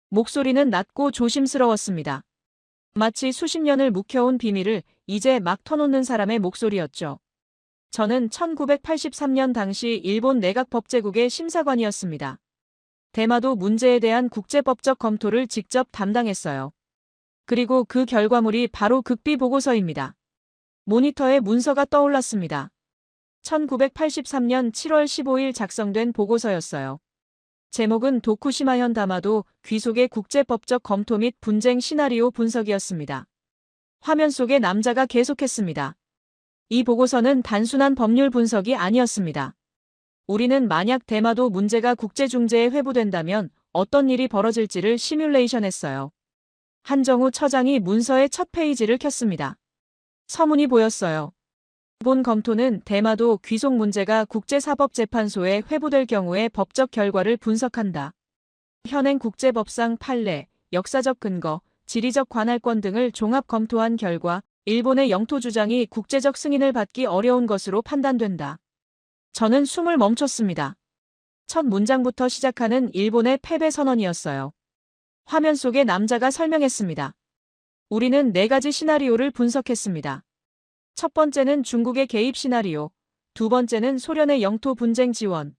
목소리는 낮고 조심스러웠습니다. 마치 수십 년을 묵혀온 비밀을 이제 막 터놓는 사람의 목소리였죠. 저는 1983년 당시 일본 내각법제국의 심사관이었습니다. 대마도 문제에 대한 국제법적 검토를 직접 담당했어요. 그리고 그 결과물이 바로 극비 보고서입니다. 모니터에 문서가 떠올랐습니다. 1983년 7월 15일 작성된 보고서였어요. 제목은 도쿠시마현 다마도 귀속의 국제법적 검토 및 분쟁 시나리오 분석이었습니다. 화면 속의 남자가 계속했습니다. 이 보고서는 단순한 법률 분석이 아니었습니다. 우리는 만약 대마도 문제가 국제중재에 회부된다면 어떤 일이 벌어질지를 시뮬레이션했어요. 한정우 처장이 문서의 첫 페이지를 켰습니다. 서문이 보였어요. 본 검토는 대마도 귀속 문제가 국제사법재판소에 회부될 경우의 법적 결과를 분석한다. 현행 국제법상 판례, 역사적 근거, 지리적 관할권 등을 종합 검토한 결과 일본의 영토 주장이 국제적 승인을 받기 어려운 것으로 판단된다. 저는 숨을 멈췄습니다. 첫 문장부터 시작하는 일본의 패배 선언이었어요. 화면 속의 남자가 설명했습니다. 우리는 4가지 시나리오를 분석했습니다. 첫 번째는 중국의 개입 시나리오, 두 번째는 소련의 영토 분쟁 지원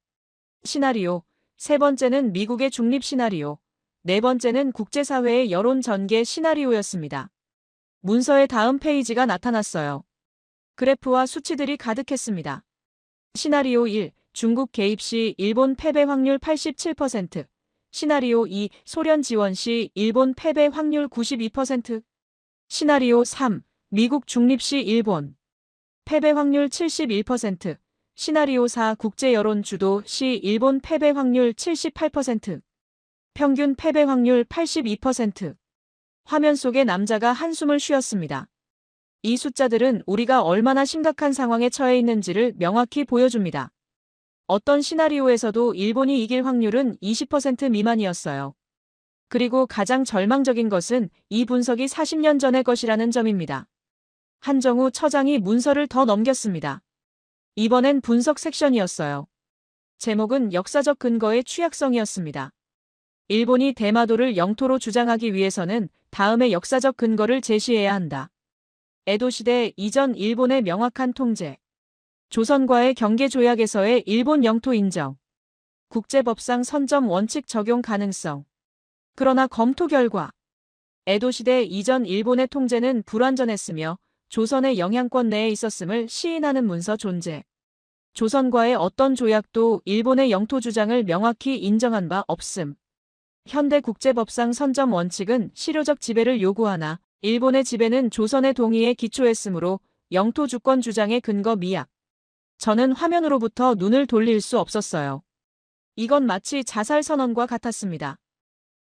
시나리오, 세 번째는 미국의 중립 시나리오, 네 번째는 국제사회의 여론 전개 시나리오였습니다. 문서의 다음 페이지가 나타났어요. 그래프와 수치들이 가득했습니다. 시나리오 1, 중국 개입 시 일본 패배 확률 87%, 시나리오 2, 소련 지원 시 일본 패배 확률 92%, 시나리오 3, 미국 중립 시 일본 패배 확률 71%, 시나리오 4, 국제 여론 주도 시 일본 패배 확률 78%, 평균 패배 확률 82%. 화면 속의 남자가 한숨을 쉬었습니다. 이 숫자들은 우리가 얼마나 심각한 상황에 처해 있는지를 명확히 보여줍니다. 어떤 시나리오에서도 일본이 이길 확률은 20% 미만이었어요. 그리고 가장 절망적인 것은 이 분석이 40년 전의 것이라는 점입니다. 한정우 처장이 문서를 더 넘겼습니다. 이번엔 분석 섹션이었어요. 제목은 역사적 근거의 취약성이었습니다. 일본이 대마도를 영토로 주장하기 위해서는 다음의 역사적 근거를 제시해야 한다. 에도시대 이전 일본의 명확한 통제. 조선과의 경계조약에서의 일본 영토 인정. 국제법상 선점 원칙 적용 가능성. 그러나 검토 결과 에도시대 이전 일본의 통제는 불완전했으며 조선의 영향권 내에 있었음을 시인하는 문서 존재. 조선과의 어떤 조약도 일본의 영토 주장을 명확히 인정한 바 없음. 현대 국제법상 선점 원칙은 실효적 지배를 요구하나 일본의 지배는 조선의 동의에 기초했으므로 영토 주권 주장의 근거 미약. 저는 화면으로부터 눈을 돌릴 수 없었어요. 이건 마치 자살 선언과 같았습니다.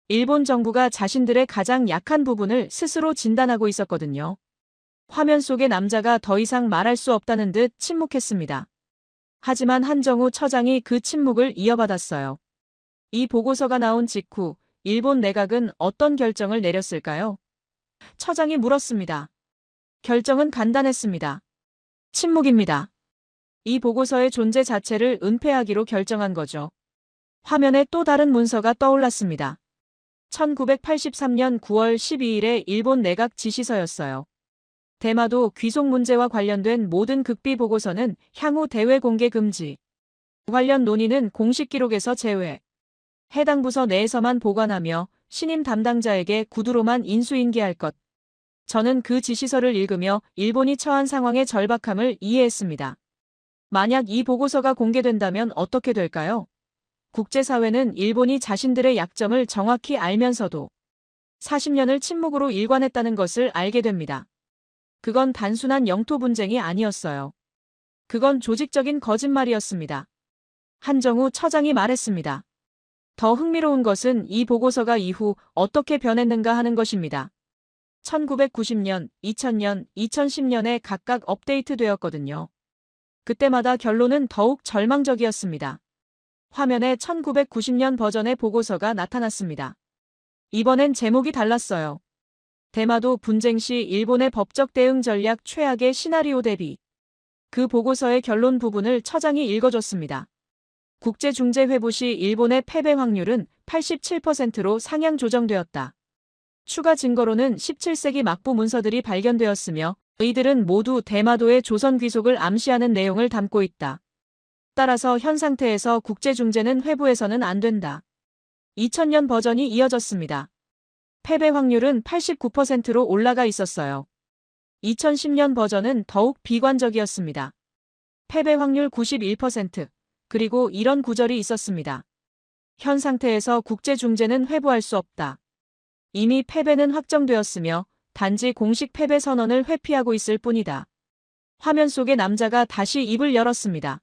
일본 정부가 자신들의 가장 약한 부분을 스스로 진단하고 있었거든요. 화면 속의 남자가 더 이상 말할 수 없다는 듯 침묵했습니다. 하지만 한정우 처장이 그 침묵을 이어받았어요. 이 보고서가 나온 직후 일본 내각은 어떤 결정을 내렸을까요? 처장이 물었습니다. 결정은 간단했습니다. 침묵입니다. 이 보고서의 존재 자체를 은폐하기로 결정한 거죠. 화면에 또 다른 문서가 떠올랐습니다. 1983년 9월 12일에 일본 내각 지시서였어요. 대마도 귀속 문제와 관련된 모든 극비 보고서는 향후 대외 공개 금지. 관련 논의는 공식 기록에서 제외. 해당 부서 내에서만 보관하며 신임 담당자에게 구두로만 인수인계할 것. 저는 그 지시서를 읽으며 일본이 처한 상황의 절박함을 이해했습니다. 만약 이 보고서가 공개된다면 어떻게 될까요? 국제사회는 일본이 자신들의 약점을 정확히 알면서도 40년을 침묵으로 일관했다는 것을 알게 됩니다. 그건 단순한 영토 분쟁이 아니었어요. 그건 조직적인 거짓말이었습니다. 한정우 처장이 말했습니다. 더 흥미로운 것은 이 보고서가 이후 어떻게 변했는가 하는 것입니다. 1990년, 2000년, 2010년에 각각 업데이트되었거든요. 그때마다 결론은 더욱 절망적이었습니다. 화면에 1990년 버전의 보고서가 나타났습니다. 이번엔 제목이 달랐어요. 대마도 분쟁 시 일본의 법적 대응 전략 최악의 시나리오 대비. 그 보고서의 결론 부분을 처장이 읽어줬습니다. 국제중재회부 시 일본의 패배 확률은 87%로 상향 조정되었다. 추가 증거로는 17세기 막부 문서들이 발견되었으며 이들은 모두 대마도의 조선 귀속을 암시하는 내용을 담고 있다. 따라서 현 상태에서 국제중재는 회부해서는 안 된다. 2000년 버전이 이어졌습니다. 패배 확률은 89%로 올라가 있었어요. 2010년 버전은 더욱 비관적이었습니다. 패배 확률 91%, 그리고 이런 구절이 있었습니다. 현 상태에서 국제중재는 회부할 수 없다. 이미 패배는 확정되었으며 단지 공식 패배 선언을 회피하고 있을 뿐이다. 화면 속의 남자가 다시 입을 열었습니다.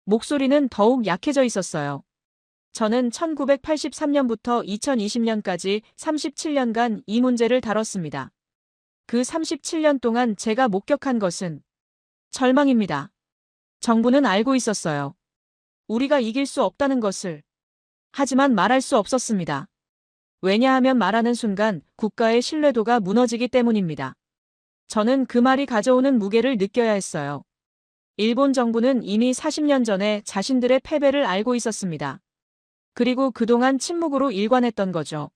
목소리는 더욱 약해져 있었어요. 저는 1983년부터 2020년까지 37년간 이 문제를 다뤘습니다. 그 37년 동안 제가 목격한 것은 절망입니다. 정부는 알고 있었어요. 우리가 이길 수 없다는 것을. 하지만 말할 수 없었습니다. 왜냐하면 말하는 순간 국가의 신뢰도가 무너지기 때문입니다. 저는 그 말이 가져오는 무게를 느껴야 했어요. 일본 정부는 이미 40년 전에 자신들의 패배를 알고 있었습니다. 그리고 그동안 침묵으로 일관했던 거죠.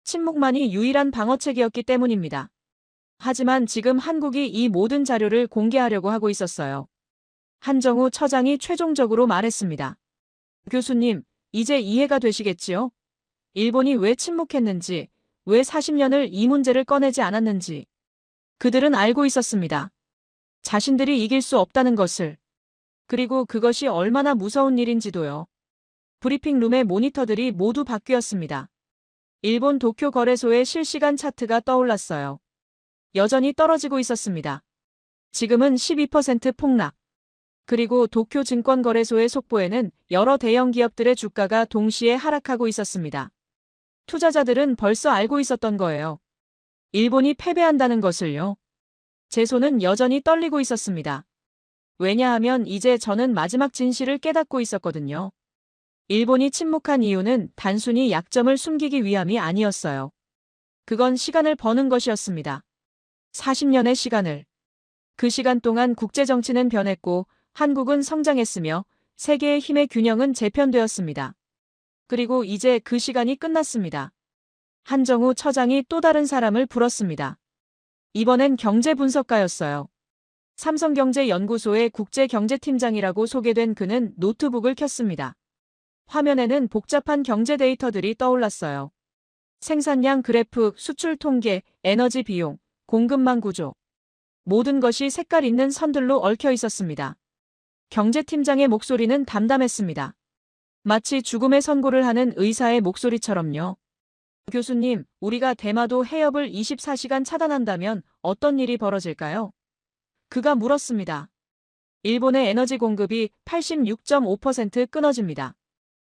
침묵만이 유일한 방어책이었기 때문입니다. 하지만 지금 한국이 이 모든 자료를 공개하려고 하고 있었어요. 한정우 처장이 최종적으로 말했습니다. 교수님, 이제 이해가 되시겠지요? 일본이 왜 침묵했는지, 왜 40년을 이 문제를 꺼내지 않았는지. 그들은 알고 있었습니다. 자신들이 이길 수 없다는 것을. 그리고 그것이 얼마나 무서운 일인지도요. 브리핑룸의 모니터들이 모두 바뀌었습니다. 일본 도쿄 거래소의 실시간 차트가 떠올랐어요. 여전히 떨어지고 있었습니다. 지금은 12% 폭락. 그리고 도쿄 증권거래소의 속보에는 여러 대형 기업들의 주가가 동시에 하락하고 있었습니다. 투자자들은 벌써 알고 있었던 거예요. 일본이 패배한다는 것을요. 제 손은 여전히 떨리고 있었습니다. 왜냐하면 이제 저는 마지막 진실을 깨닫고 있었거든요. 일본이 침묵한 이유는 단순히 약점을 숨기기 위함이 아니었어요. 그건 시간을 버는 것이었습니다. 40년의 시간을. 그 시간 동안 국제정치는 변했고 한국은 성장했으며 세계의 힘의 균형은 재편되었습니다. 그리고 이제 그 시간이 끝났습니다. 한정우 처장이 또 다른 사람을 불렀습니다. 이번엔 경제분석가였어요. 삼성경제연구소의 국제경제팀장이라고 소개된 그는 노트북을 켰습니다. 화면에는 복잡한 경제 데이터들이 떠올랐어요. 생산량 그래프, 수출 통계, 에너지 비용, 공급망 구조. 모든 것이 색깔 있는 선들로 얽혀 있었습니다. 경제팀장의 목소리는 담담했습니다. 마치 죽음의 선고를 하는 의사의 목소리처럼요. 교수님, 우리가 대마도 해협을 24시간 차단한다면 어떤 일이 벌어질까요? 그가 물었습니다. 일본의 에너지 공급이 86.5% 끊어집니다.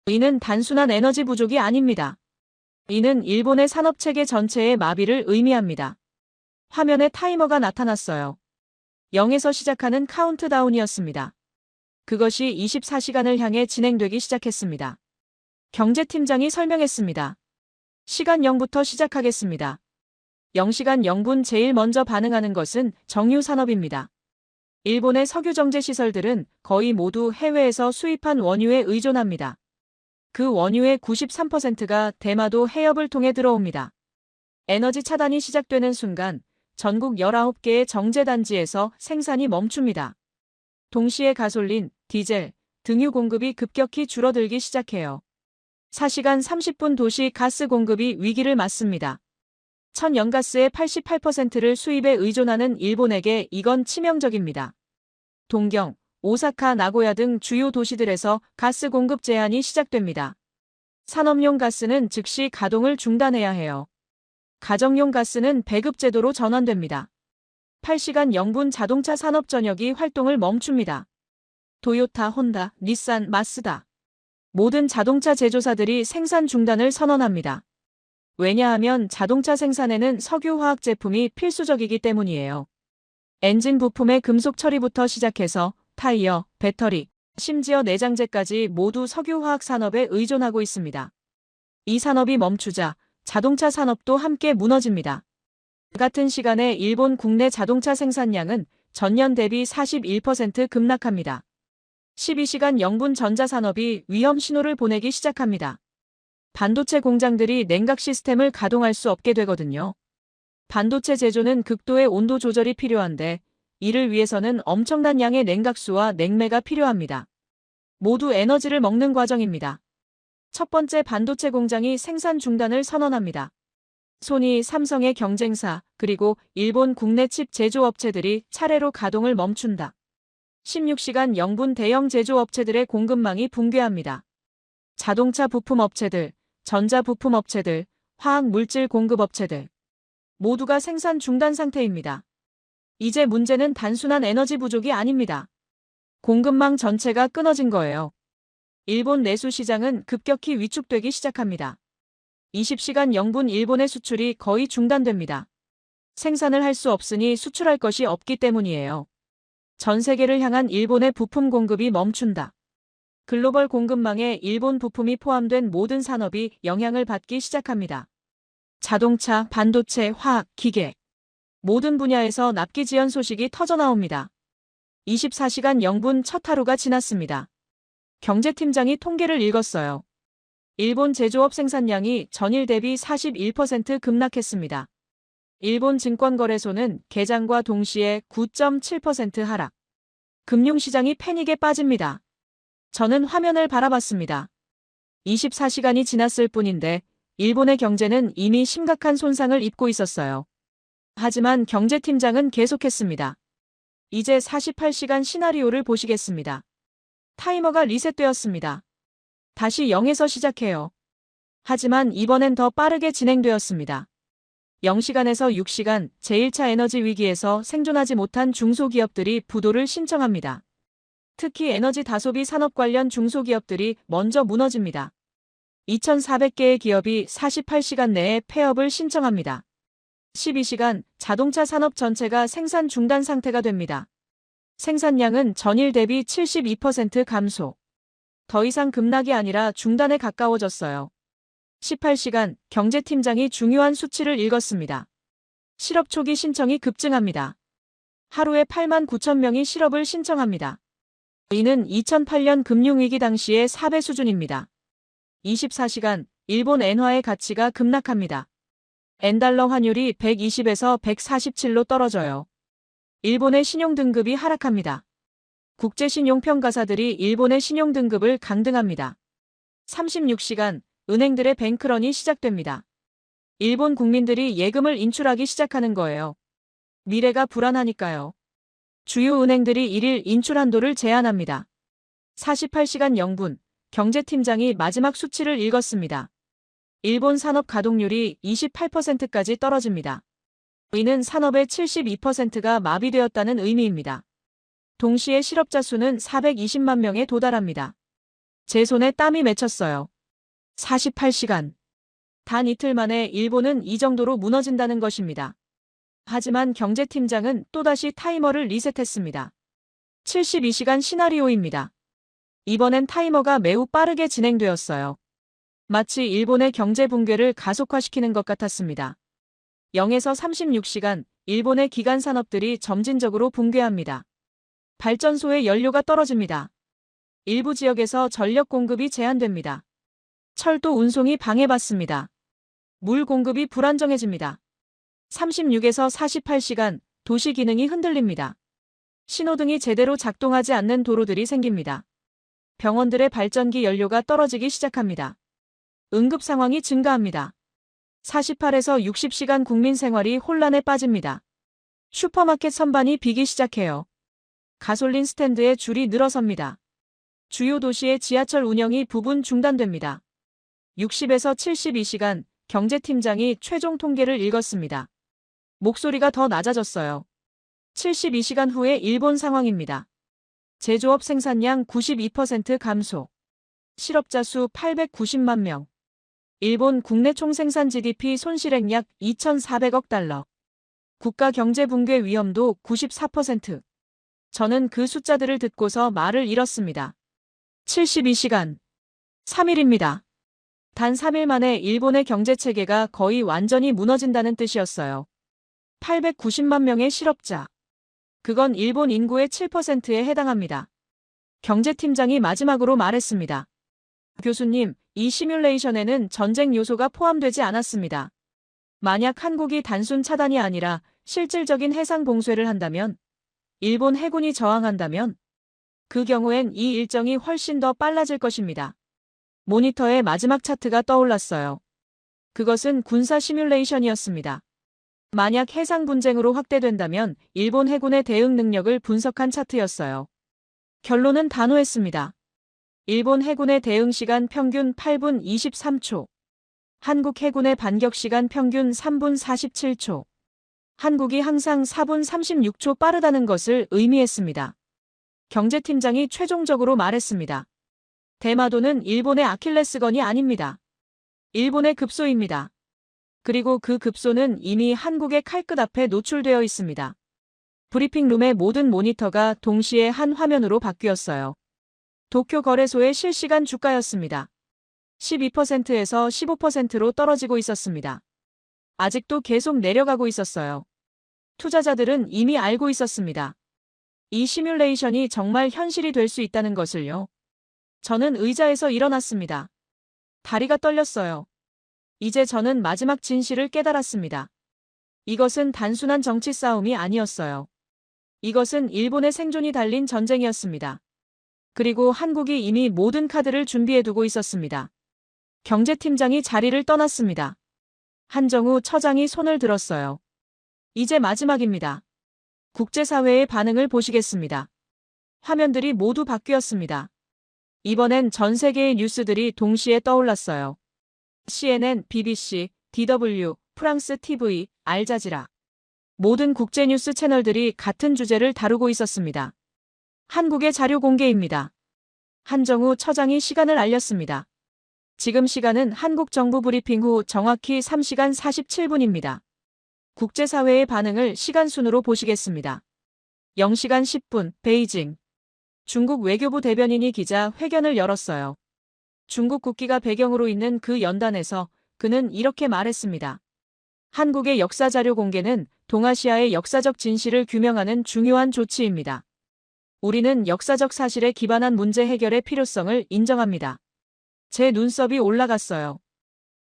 이는 단순한 에너지 부족이 아닙니다. 이는 일본의 산업체계 전체의 마비를 의미합니다. 화면에 타이머가 나타났어요. 0에서 시작하는 카운트다운이었습니다. 그것이 24시간을 향해 진행되기 시작했습니다. 경제팀장이 설명했습니다. 시간 0부터 시작하겠습니다. 0시간 0분 제일 먼저 반응하는 것은 정유산업입니다. 일본의 석유정제 시설들은 거의 모두 해외에서 수입한 원유에 의존합니다. 그 원유의 93%가 대마도 해협을 통해 들어옵니다. 에너지 차단이 시작되는 순간 전국 19개의 정제단지에서 생산이 멈춥니다. 동시에 가솔린, 디젤, 등유 공급이 급격히 줄어들기 시작해요. 4시간 30분 도시 가스 공급이 위기를 맞습니다. 천연가스의 88%를 수입에 의존하는 일본에게 이건 치명적입니다. 동경, 오사카, 나고야 등 주요 도시들에서 가스 공급 제한이 시작됩니다. 산업용 가스는 즉시 가동을 중단해야 해요. 가정용 가스는 배급 제도로 전환됩니다. 8시간 0분 자동차 산업 전역이 활동을 멈춥니다. 토요타, 혼다, 닛산, 마쓰다. 모든 자동차 제조사들이 생산 중단을 선언합니다. 왜냐하면 자동차 생산에는 석유화학 제품이 필수적이기 때문이에요. 엔진 부품의 금속 처리부터 시작해서 타이어, 배터리, 심지어 내장재까지 모두 석유화학 산업에 의존하고 있습니다. 이 산업이 멈추자 자동차 산업도 함께 무너집니다. 같은 시간에 일본 국내 자동차 생산량은 전년 대비 41% 급락합니다. 12시간 0분 전자산업이 위험 신호를 보내기 시작합니다. 반도체 공장들이 냉각 시스템을 가동할 수 없게 되거든요. 반도체 제조는 극도의 온도 조절이 필요한데 이를 위해서는 엄청난 양의 냉각수와 냉매가 필요합니다. 모두 에너지를 먹는 과정입니다. 첫 번째 반도체 공장이 생산 중단을 선언합니다. 소니, 삼성의 경쟁사, 그리고 일본 국내 칩 제조업체들이 차례로 가동을 멈춘다. 16시간 0분 대형 제조업체들의 공급망이 붕괴합니다. 자동차 부품업체들, 전자부품업체들, 화학물질 공급업체들 모두가 생산 중단 상태입니다. 이제 문제는 단순한 에너지 부족이 아닙니다. 공급망 전체가 끊어진 거예요. 일본 내수 시장은 급격히 위축되기 시작합니다. 20시간 0분 일본의 수출이 거의 중단됩니다. 생산을 할 수 없으니 수출할 것이 없기 때문이에요. 전 세계를 향한 일본의 부품 공급이 멈춘다. 글로벌 공급망에 일본 부품이 포함된 모든 산업이 영향을 받기 시작합니다. 자동차, 반도체, 화학, 기계 모든 분야에서 납기 지연 소식이 터져나옵니다. 24시간 0분 첫 하루가 지났습니다. 경제팀장이 통계를 읽었어요. 일본 제조업 생산량이 전일 대비 41% 급락했습니다. 일본 증권거래소는 개장과 동시에 9.7% 하락. 금융시장이 패닉에 빠집니다. 저는 화면을 바라봤습니다. 24시간이 지났을 뿐인데 일본의 경제는 이미 심각한 손상을 입고 있었어요. 하지만 경제팀장은 계속했습니다. 이제 48시간 시나리오를 보시겠습니다. 타이머가 리셋되었습니다. 다시 0에서 시작해요. 하지만 이번엔 더 빠르게 진행되었습니다. 0시간에서 6시간 제1차 에너지 위기에서 생존하지 못한 중소기업들이 부도를 신청합니다. 특히 에너지 다소비 산업 관련 중소기업들이 먼저 무너집니다. 2,400개의 기업이 48시간 내에 폐업을 신청합니다. 12시간 자동차 산업 전체가 생산 중단 상태가 됩니다. 생산량은 전일 대비 72% 감소. 더 이상 급락이 아니라 중단에 가까워졌어요. 18시간 경제팀장이 중요한 수치를 읽었습니다. 실업 초기 신청이 급증합니다. 하루에 8만 9천 명이 실업을 신청합니다. 이는 2008년 금융위기 당시의 4배 수준입니다. 24시간 일본 엔화의 가치가 급락합니다. 엔달러 환율이 120에서 147로 떨어져요. 일본의 신용등급이 하락합니다. 국제신용평가사들이 일본의 신용등급을 강등합니다. 36시간 은행들의 뱅크런이 시작됩니다. 일본 국민들이 예금을 인출하기 시작하는 거예요. 미래가 불안하니까요. 주요 은행들이 1일 인출 한도를 제한합니다. 48시간 0분 경제팀장이 마지막 수치를 읽었습니다. 일본 산업 가동률이 28%까지 떨어집니다. 이는 산업의 72%가 마비되었다는 의미입니다. 동시에 실업자 수는 420만 명에 도달합니다. 제 손에 땀이 맺혔어요. 48시간. 단 이틀 만에 일본은 이 정도로 무너진다는 것입니다. 하지만 경제팀장은 또다시 타이머를 리셋했습니다. 72시간 시나리오입니다. 이번엔 타이머가 매우 빠르게 진행되었어요. 마치 일본의 경제 붕괴를 가속화시키는 것 같았습니다. 0에서 36시간, 일본의 기간 산업들이 점진적으로 붕괴합니다. 발전소의 연료가 떨어집니다. 일부 지역에서 전력 공급이 제한됩니다. 철도 운송이 방해받습니다. 물 공급이 불안정해집니다. 36에서 48시간, 도시 기능이 흔들립니다. 신호등이 제대로 작동하지 않는 도로들이 생깁니다. 병원들의 발전기 연료가 떨어지기 시작합니다. 응급 상황이 증가합니다. 48에서 60시간 국민 생활이 혼란에 빠집니다. 슈퍼마켓 선반이 비기 시작해요. 가솔린 스탠드에 줄이 늘어섭니다. 주요 도시의 지하철 운영이 부분 중단됩니다. 60에서 72시간, 경제팀장이 최종 통계를 읽었습니다. 목소리가 더 낮아졌어요. 72시간 후의 일본 상황입니다. 제조업 생산량 92% 감소. 실업자 수 890만 명. 일본 국내 총생산 GDP 손실액 약 2,400억 달러. 국가 경제 붕괴 위험도 94%. 저는 그 숫자들을 듣고서 말을 잃었습니다. 72시간. 3일입니다. 단 3일 만에 일본의 경제체계가 거의 완전히 무너진다는 뜻이었어요. 890만 명의 실업자. 그건 일본 인구의 7%에 해당합니다. 경제팀장이 마지막으로 말했습니다. 교수님, 이 시뮬레이션에는 전쟁 요소가 포함되지 않았습니다. 만약 한국이 단순 차단이 아니라 실질적인 해상 봉쇄를 한다면, 일본 해군이 저항한다면, 그 경우엔 이 일정이 훨씬 더 빨라질 것입니다. 모니터에 마지막 차트가 떠올랐어요. 그것은 군사 시뮬레이션이었습니다. 만약 해상 분쟁으로 확대된다면 일본 해군의 대응 능력을 분석한 차트였어요. 결론은 단호했습니다. 일본 해군의 대응 시간 평균 8분 23초. 한국 해군의 반격 시간 평균 3분 47초. 한국이 항상 4분 36초 빠르다는 것을 의미했습니다. 경제팀장이 최종적으로 말했습니다. 대마도는 일본의 아킬레스건이 아닙니다. 일본의 급소입니다. 그리고 그 급소는 이미 한국의 칼끝 앞에 노출되어 있습니다. 브리핑룸의 모든 모니터가 동시에 한 화면으로 바뀌었어요. 도쿄 거래소의 실시간 주가였습니다. 12%에서 15%로 떨어지고 있었습니다. 아직도 계속 내려가고 있었어요. 투자자들은 이미 알고 있었습니다. 이 시뮬레이션이 정말 현실이 될 수 있다는 것을요. 저는 의자에서 일어났습니다. 다리가 떨렸어요. 이제 저는 마지막 진실을 깨달았습니다. 이것은 단순한 정치 싸움이 아니었어요. 이것은 일본의 생존이 달린 전쟁이었습니다. 그리고 한국이 이미 모든 카드를 준비해두고 있었습니다. 경제팀장이 자리를 떠났습니다. 한정우 처장이 손을 들었어요. 이제 마지막입니다. 국제사회의 반응을 보시겠습니다. 화면들이 모두 바뀌었습니다. 이번엔 전 세계의 뉴스들이 동시에 떠올랐어요. CNN, BBC, DW, 프랑스 TV, 알자지라. 모든 국제뉴스 채널들이 같은 주제를 다루고 있었습니다. 한국의 자료 공개입니다. 한정우 처장이 시간을 알렸습니다. 지금 시간은 한국 정부 브리핑 후 정확히 3시간 47분입니다. 국제사회의 반응을 시간순으로 보시겠습니다. 0시간 10분, 베이징. 중국 외교부 대변인이 기자 회견을 열었어요. 중국 국기가 배경으로 있는 그 연단에서 그는 이렇게 말했습니다. 한국의 역사자료 공개는 동아시아의 역사적 진실을 규명하는 중요한 조치입니다. 우리는 역사적 사실에 기반한 문제 해결의 필요성을 인정합니다. 제 눈썹이 올라갔어요.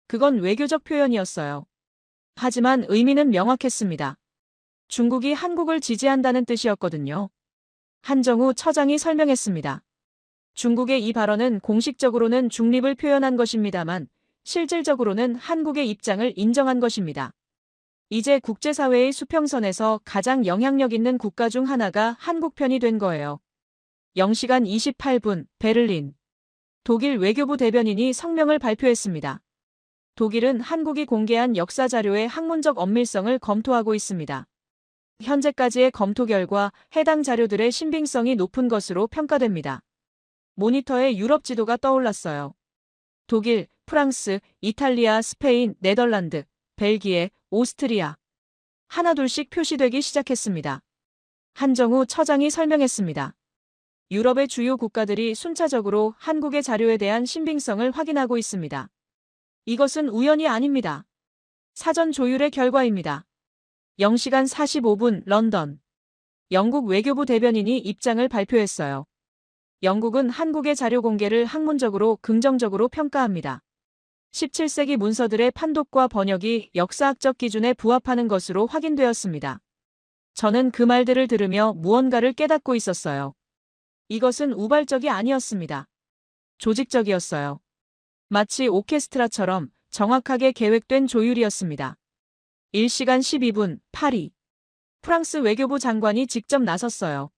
그건 외교적 표현이었어요. 하지만 의미는 명확했습니다. 중국이 한국을 지지한다는 뜻이었거든요. 한정우 처장이 설명했습니다. 중국의 이 발언은 공식적으로는 중립을 표현한 것입니다만 실질적으로는 한국의 입장을 인정한 것입니다. 이제 국제사회의 수평선에서 가장 영향력 있는 국가 중 하나가 한국 편이 된 거예요. 0시간 28분, 베를린. 독일 외교부 대변인이 성명을 발표했습니다. 독일은 한국이 공개한 역사 자료의 학문적 엄밀성을 검토하고 있습니다. 현재까지의 검토 결과 해당 자료들의 신빙성이 높은 것으로 평가됩니다. 모니터에 유럽 지도가 떠올랐어요. 독일, 프랑스, 이탈리아, 스페인, 네덜란드, 벨기에, 오스트리아. 하나둘씩 표시되기 시작했습니다. 한정우 처장이 설명했습니다. 유럽의 주요 국가들이 순차적으로 한국의 자료에 대한 신빙성을 확인하고 있습니다. 이것은 우연이 아닙니다. 사전 조율의 결과입니다. 0시간 45분 런던. 영국 외교부 대변인이 입장을 발표했어요. 영국은 한국의 자료 공개를 학문적으로 긍정적으로 평가합니다. 17세기 문서들의 판독과 번역이 역사학적 기준에 부합하는 것으로 확인되었습니다. 저는 그 말들을 들으며 무언가를 깨닫고 있었어요. 이것은 우발적이 아니었습니다. 조직적이었어요. 마치 오케스트라처럼 정확하게 계획된 조율이었습니다. 1시간 12분 파리. 프랑스 외교부 장관이 직접 나섰어요.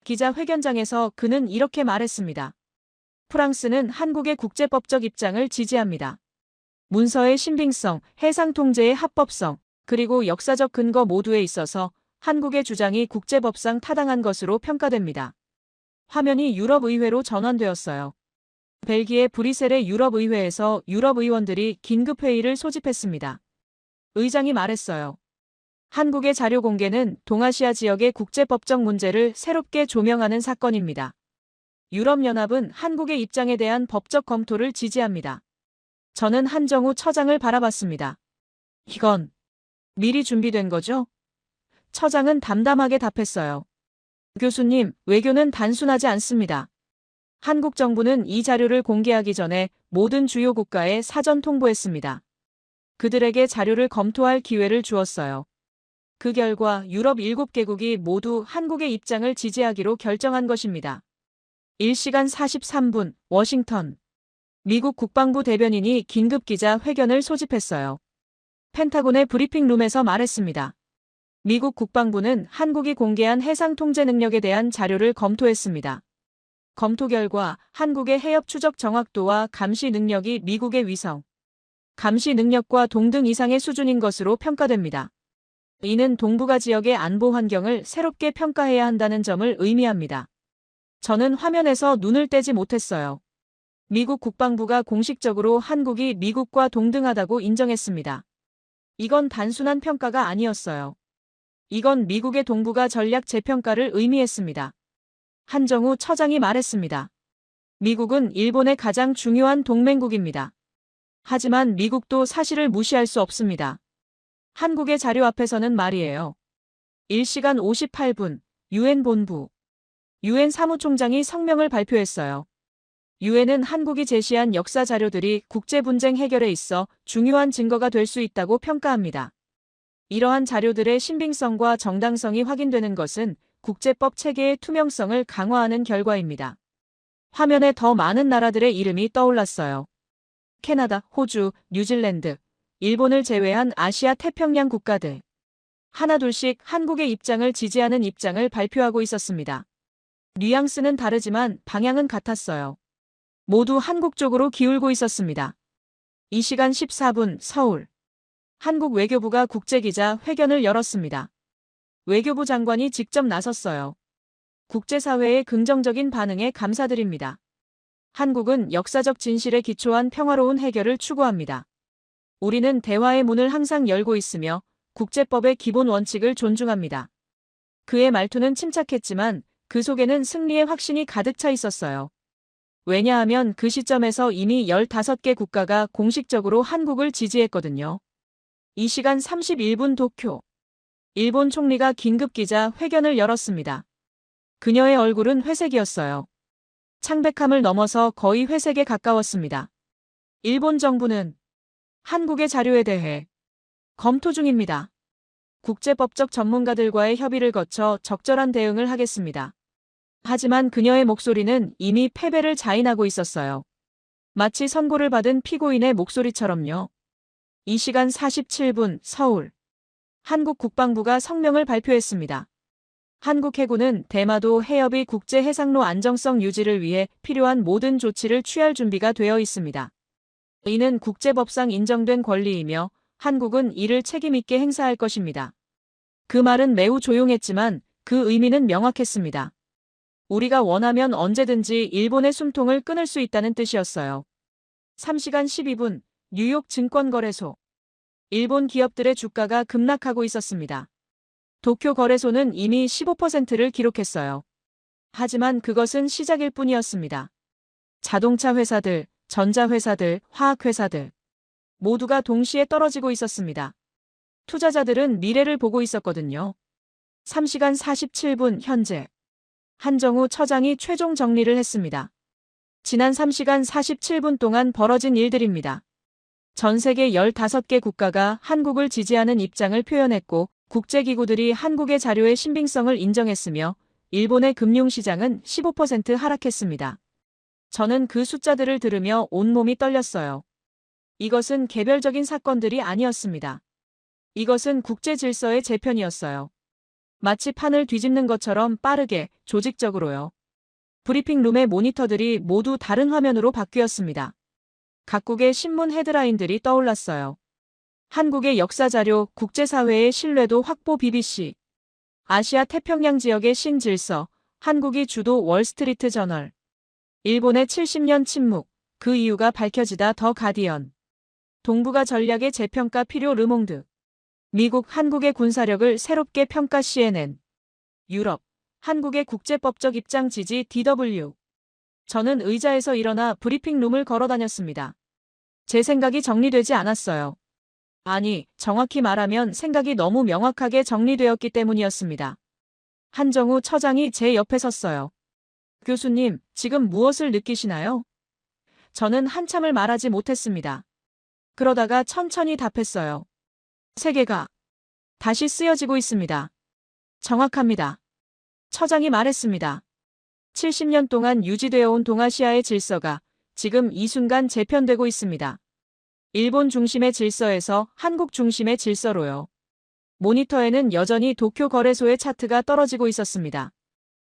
기자회견장에서 그는 이렇게 말했습니다. 프랑스는 한국의 국제법적 입장을 지지합니다. 문서의 신빙성, 해상 통제의 합법성, 그리고 역사적 근거 모두에 있어서 한국의 주장이 국제법상 타당한 것으로 평가됩니다. 화면이 유럽의회로 전환되었어요. 벨기에 브뤼셀의 유럽의회에서 유럽 의원들이 긴급회의를 소집했습니다. 의장이 말했어요. 한국의 자료 공개는 동아시아 지역의 국제법적 문제를 새롭게 조명하는 사건입니다. 유럽연합은 한국의 입장에 대한 법적 검토를 지지합니다. 저는 한정우 처장을 바라봤습니다. 이건 미리 준비된 거죠? 처장은 담담하게 답했어요. 교수님, 외교는 단순하지 않습니다. 한국 정부는 이 자료를 공개하기 전에 모든 주요 국가에 사전 통보했습니다. 그들에게 자료를 검토할 기회를 주었어요. 그 결과 유럽 7개국이 모두 한국의 입장을 지지하기로 결정한 것입니다. 1시간 43분 워싱턴. 미국 국방부 대변인이 긴급 기자 회견을 소집했어요. 펜타곤의 브리핑룸에서 말했습니다. 미국 국방부는 한국이 공개한 해상 통제 능력에 대한 자료를 검토했습니다. 검토 결과 한국의 해협 추적 정확도와 감시 능력이 미국의 위성, 감시 능력과 동등 이상의 수준인 것으로 평가됩니다. 이는 동북아 지역의 안보 환경을 새롭게 평가해야 한다는 점을 의미합니다. 저는 화면에서 눈을 떼지 못했어요. 미국 국방부가 공식적으로 한국이 미국과 동등하다고 인정했습니다. 이건 단순한 평가가 아니었어요. 이건 미국의 동북아 전략 재평가를 의미했습니다. 한정우 처장이 말했습니다. 미국은 일본의 가장 중요한 동맹국입니다. 하지만 미국도 사실을 무시할 수 없습니다. 한국의 자료 앞에서는 말이에요. 1시간 58분 유엔 본부. 유엔 사무총장이 성명을 발표했어요. 유엔은 한국이 제시한 역사 자료들이 국제 분쟁 해결에 있어 중요한 증거가 될 수 있다고 평가합니다. 이러한 자료들의 신빙성과 정당성이 확인되는 것은 국제법 체계의 투명성을 강화하는 결과입니다. 화면에 더 많은 나라들의 이름이 떠올랐어요. 캐나다, 호주, 뉴질랜드, 일본을 제외한 아시아 태평양 국가들. 하나둘씩 한국의 입장을 지지하는 입장을 발표하고 있었습니다. 뉘앙스는 다르지만 방향은 같았어요. 모두 한국 쪽으로 기울고 있었습니다. 2시간 14분 서울. 한국 외교부가 국제기자 회견을 열었습니다. 외교부 장관이 직접 나섰어요. 국제사회의 긍정적인 반응에 감사드립니다. 한국은 역사적 진실에 기초한 평화로운 해결을 추구합니다. 우리는 대화의 문을 항상 열고 있으며 국제법의 기본 원칙을 존중합니다. 그의 말투는 침착했지만 그 속에는 승리의 확신이 가득 차 있었어요. 왜냐하면 그 시점에서 이미 15개 국가가 공식적으로 한국을 지지했거든요. 2시간 31분 도쿄. 일본 총리가 긴급 기자 회견을 열었습니다. 그녀의 얼굴은 회색이었어요. 창백함을 넘어서 거의 회색에 가까웠습니다. 일본 정부는 한국의 자료에 대해 검토 중입니다. 국제법적 전문가들과의 협의를 거쳐 적절한 대응을 하겠습니다. 하지만 그녀의 목소리는 이미 패배를 자인하고 있었어요. 마치 선고를 받은 피고인의 목소리처럼요. 2시간 47분 서울. 한국 국방부가 성명을 발표했습니다. 한국 해군은 대마도 해협의 국제 해상로 안정성 유지를 위해 필요한 모든 조치를 취할 준비가 되어 있습니다. 이는 국제법상 인정된 권리이며 한국은 이를 책임 있게 행사할 것입니다. 그 말은 매우 조용했지만 그 의미는 명확했습니다. 우리가 원하면 언제든지 일본의 숨통을 끊을 수 있다는 뜻이었어요. 3시간 12분 뉴욕 증권거래소. 일본 기업들의 주가가 급락하고 있었습니다. 도쿄 거래소는 이미 15%를 기록했어요. 하지만 그것은 시작일 뿐이었습니다. 자동차 회사들, 전자회사들, 화학회사들 모두가 동시에 떨어지고 있었습니다. 투자자들은 미래를 보고 있었거든요. 3시간 47분 현재. 한정우 처장이 최종 정리를 했습니다. 지난 3시간 47분 동안 벌어진 일들입니다. 전 세계 15개 국가가 한국을 지지하는 입장을 표현했고 국제기구들이 한국의 자료의 신빙성을 인정했으며 일본의 금융시장은 15% 하락했습니다. 저는 그 숫자들을 들으며 온몸이 떨렸어요. 이것은 개별적인 사건들이 아니었습니다. 이것은 국제 질서의 재편이었어요. 마치 판을 뒤집는 것처럼 빠르게, 조직적으로요. 브리핑룸의 모니터들이 모두 다른 화면으로 바뀌었습니다. 각국의 신문 헤드라인들이 떠올랐어요. 한국의 역사자료, 국제사회의 신뢰도 확보 BBC. 아시아 태평양 지역의 신질서, 한국이 주도 월스트리트 저널. 일본의 70년 침묵, 그 이유가 밝혀지다 더 가디언. 동북아 전략의 재평가 필요 르몽드. 미국 한국의 군사력을 새롭게 평가 CNN. 유럽, 한국의 국제법적 입장 지지 DW. 저는 의자에서 일어나 브리핑룸을 걸어다녔습니다. 제 생각이 정리되지 않았어요. 아니, 정확히 말하면 생각이 너무 명확하게 정리되었기 때문이었습니다. 한정우 처장이 제 옆에 섰어요. 교수님, 지금 무엇을 느끼시나요? 저는 한참을 말하지 못했습니다. 그러다가 천천히 답했어요. 세계가 다시 쓰여지고 있습니다. 정확합니다. 처장이 말했습니다. 70년 동안 유지되어 온 동아시아의 질서가 지금 이 순간 재편되고 있습니다. 일본 중심의 질서에서 한국 중심의 질서로요. 모니터에는 여전히 도쿄 거래소의 차트가 떨어지고 있었습니다.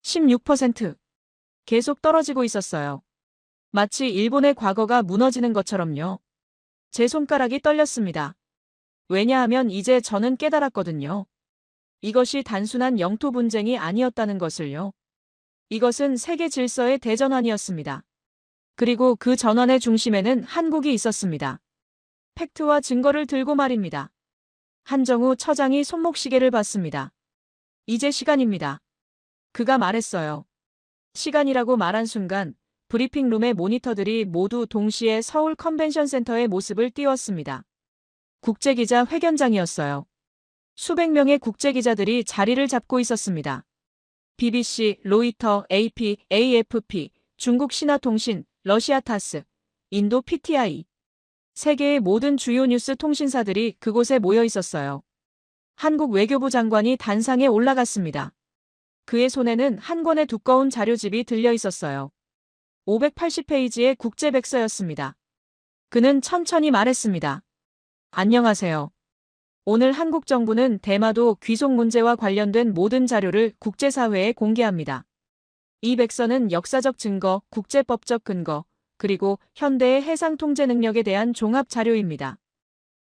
16%. 계속 떨어지고 있었어요. 마치 일본의 과거가 무너지는 것처럼요. 제 손가락이 떨렸습니다. 왜냐하면 이제 저는 깨달았거든요. 이것이 단순한 영토 분쟁이 아니었다는 것을요. 이것은 세계 질서의 대전환이었습니다. 그리고 그 전환의 중심에는 한국이 있었습니다. 팩트와 증거를 들고 말입니다. 한정우 처장이 손목시계를 봤습니다. 이제 시간입니다. 그가 말했어요. 시간이라고 말한 순간 브리핑룸의 모니터들이 모두 동시에 서울 컨벤션 센터의 모습을 띄웠습니다. 국제기자 회견장이었어요. 수백 명의 국제기자들이 자리를 잡고 있었습니다. BBC, 로이터, AP, AFP, 중국 신화통신, 러시아 타스, 인도 PTI. 세계의 모든 주요 뉴스 통신사들이 그곳에 모여 있었어요. 한국 외교부 장관이 단상에 올라갔습니다. 그의 손에는 한 권의 두꺼운 자료집이 들려 있었어요. 580페이지의 국제백서였습니다. 그는 천천히 말했습니다. 안녕하세요. 오늘 한국 정부는 대마도 귀속 문제와 관련된 모든 자료를 국제사회에 공개합니다. 이 백서는 역사적 증거, 국제법적 근거, 그리고 현대의 해상 통제 능력에 대한 종합 자료입니다.